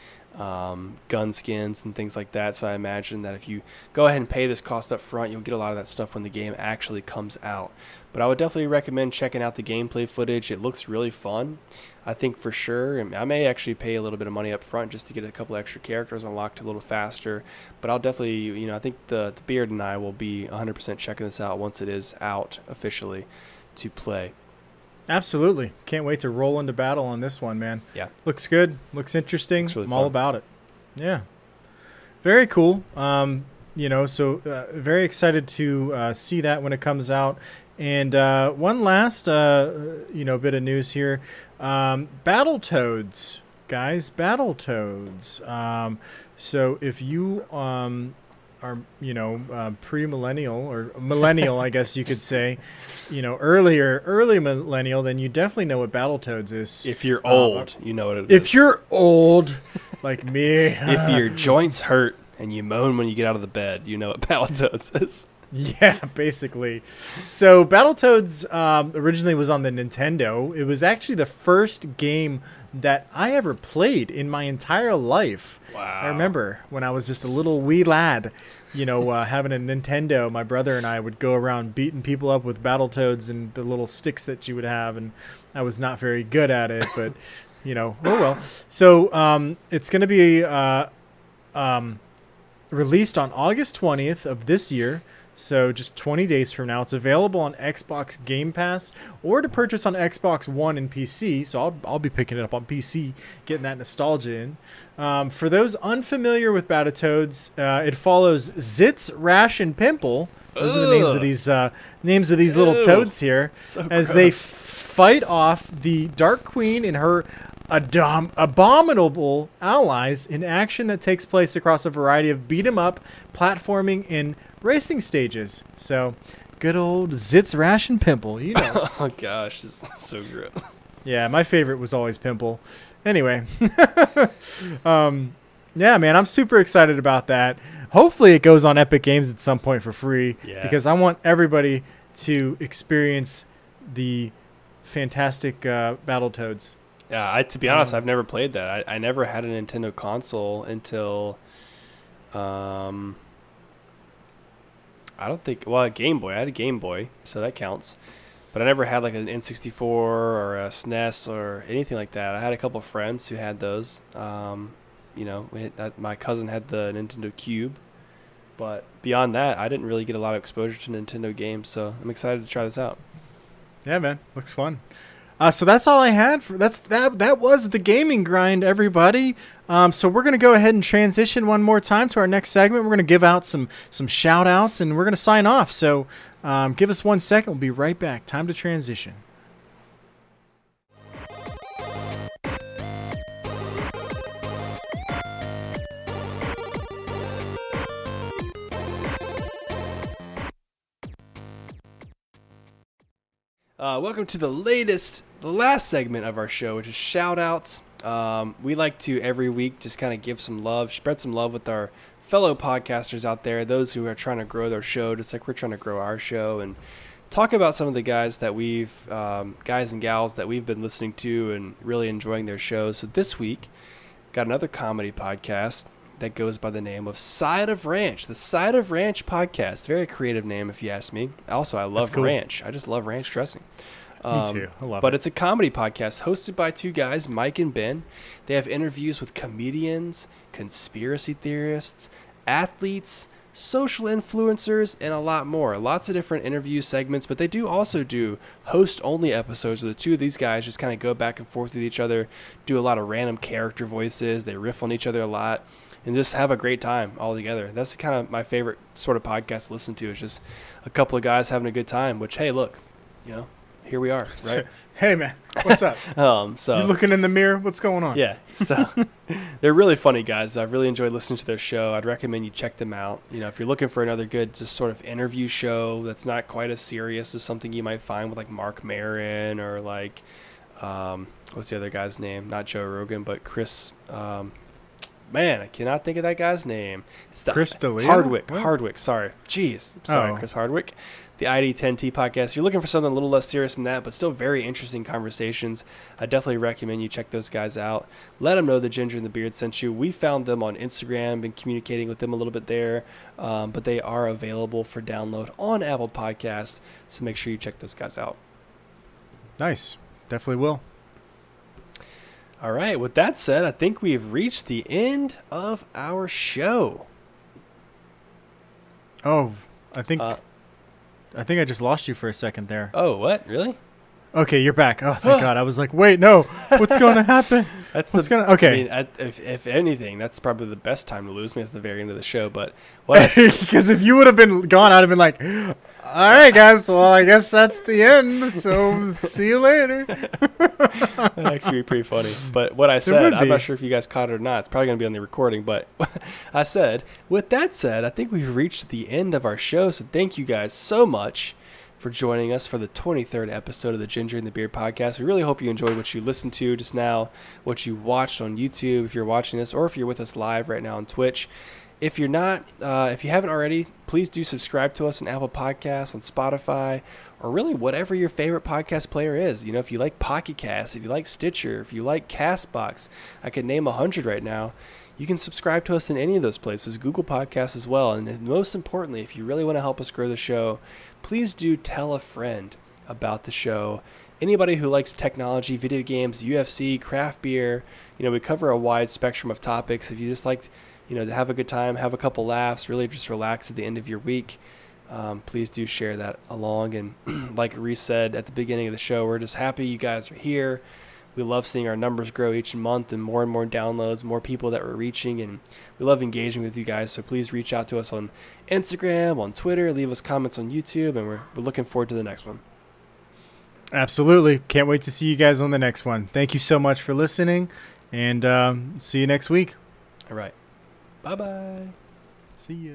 gun skins and things like that. So I imagine that if you go ahead and pay this cost up front, you'll get a lot of that stuff when the game actually comes out. But I would definitely recommend checking out the gameplay footage. It looks really fun. I think for sure, and I may actually pay a little bit of money up front just to get a couple extra characters unlocked a little faster. But I'll definitely, I think the Beard and I will be 100% checking this out once it is out officially to play. Absolutely. Can't wait to roll into battle on this one, man. Yeah. Looks good. Looks interesting. Looks really I'm all fun. about it. Yeah. Very cool. Very excited to see that when it comes out. And one last, bit of news here. Battletoads, guys. Battletoads. So if you are, pre-millennial or millennial, I guess you could say, early millennial, then you definitely know what Battletoads is. If you're old, you know what it is. If you're old, like me. If your joints hurt and you moan when you get out of the bed, you know what Battletoads is. Yeah, basically. So Battletoads originally was on the Nintendo. It was actually the first game that I ever played in my entire life. Wow. I remember when I was just a little wee lad, having a Nintendo. My brother and I would go around beating people up with Battletoads and the little sticks that you would have, and I was not very good at it, but, oh well. So it's going to be released on August 20th of this year. So just 20 days from now. It's available on Xbox Game Pass or to purchase on Xbox One and PC. So I'll be picking it up on PC, getting that nostalgia in. For those unfamiliar with Battletoads, it follows Zitz, Rash, and Pimple. Those are the names of these little toads here, So as gross. they fight off the Dark Queen and her abominable allies in action that takes place across a variety of beat-em-up, platforming, and racing stages. So, good old Zitz, Rash, and Pimple, Oh gosh, this is so gross. Yeah, my favorite was always Pimple. Anyway, yeah, man, I'm super excited about that. Hopefully, it goes on Epic Games at some point for free, because I want everybody to experience the fantastic Battletoads. Yeah, to be honest, I've never played that. I never had a Nintendo console until, I don't think, well, a Game Boy. I had a Game Boy, so that counts. but I never had like an N64 or a SNES or anything like that. I had a couple of friends who had those. My cousin had the Nintendo Cube, but beyond that, I didn't really get a lot of exposure to Nintendo games. So I'm excited to try this out. Yeah, man, looks fun. So that's all I had. That was the gaming grind, everybody. So we're gonna go ahead and transition one more time to our next segment. We're gonna give out some shout outs, and we're gonna sign off. So give us 1 second. We'll be right back. Time to transition. Welcome to the last segment of our show, which is shout outs. We like to every week just kind of give some love, spread some love with our fellow podcasters out there, those who are trying to grow their show just like we're trying to grow our show, and talk about some of the guys and gals that we've been listening to and really enjoying their shows. So this week, got another comedy podcast that goes by the name of Side of Ranch. The Side of Ranch podcast. Very creative name, if you ask me. Also, I love cool. ranch. I just love ranch dressing. Me too. I love it. But it's a comedy podcast hosted by two guys, Mike and Ben. They have interviews with comedians, conspiracy theorists, athletes, social influencers, and a lot more. Lots of different interview segments, but they do also do host-only episodes where the two of these guys just kind of go back and forth with each other, do a lot of random character voices. They riff on each other a lot, and just have a great time all together. That's kind of my favorite sort of podcast to listen to, is just a couple of guys having a good time, which, hey, look, here we are, right? Hey, man, what's up? So you looking in the mirror? What's going on? Yeah, so they're really funny guys. I've really enjoyed listening to their show. I'd recommend you check them out. If you're looking for another good just sort of interview show that's not quite as serious as something you might find with like Mark Maron or like, what's the other guy's name? Not Joe Rogan, but Chris... Man, I cannot think of that guy's name. It's the Chris D'Elia? Hardwick, sorry. Jeez. Sorry, Chris Hardwick. The ID10T podcast. If you're looking for something a little less serious than that, but still very interesting conversations, I definitely recommend you check those guys out. Let them know the Ginger and the Beard sent you. We found them on Instagram, been communicating with them a little bit there, but they are available for download on Apple Podcasts, so make sure you check those guys out. Nice. Definitely will. All right, with that said, I think we have reached the end of our show. Oh, I think I just lost you for a second there. Oh, what? Really? Okay, you're back. Oh, thank God. I was like, wait, no. What's going to happen? Okay. I mean, if anything, that's probably the best time to lose me is the very end of the show. But what? Because if you would have been gone, I'd have been like, all right, guys. Well, I guess that's the end. So see you later. That'd actually be pretty funny. But what I said, I'm not sure if you guys caught it or not. It's probably going to be on the recording. But I said, with that said, I think we've reached the end of our show. So thank you guys so much for joining us for the 23rd episode of the Ginger and the Beard podcast. We really hope you enjoyed what you listened to just now, what you watched on YouTube, if you're watching this, or if you're with us live right now on Twitch. If you're not, if you haven't already, please do subscribe to us on Apple Podcasts, on Spotify, or really whatever your favorite podcast player is. If you like Pocket Cast, if you like Stitcher, if you like Castbox, I could name 100 right now. You can subscribe to us in any of those places, Google Podcasts as well. And most importantly, if you really want to help us grow the show, please do tell a friend about the show. Anybody who likes technology, video games, UFC, craft beer, we cover a wide spectrum of topics. If you just like, to have a good time, have a couple laughs, really just relax at the end of your week, please do share that along. And like Reese said at the beginning of the show, we're just happy you guys are here. We love seeing our numbers grow each month and more downloads, more people that we're reaching, and we love engaging with you guys. So please reach out to us on Instagram, on Twitter, leave us comments on YouTube, and we're looking forward to the next one. Absolutely. Can't wait to see you guys on the next one. Thank you so much for listening, and see you next week. All right. Bye-bye. See ya.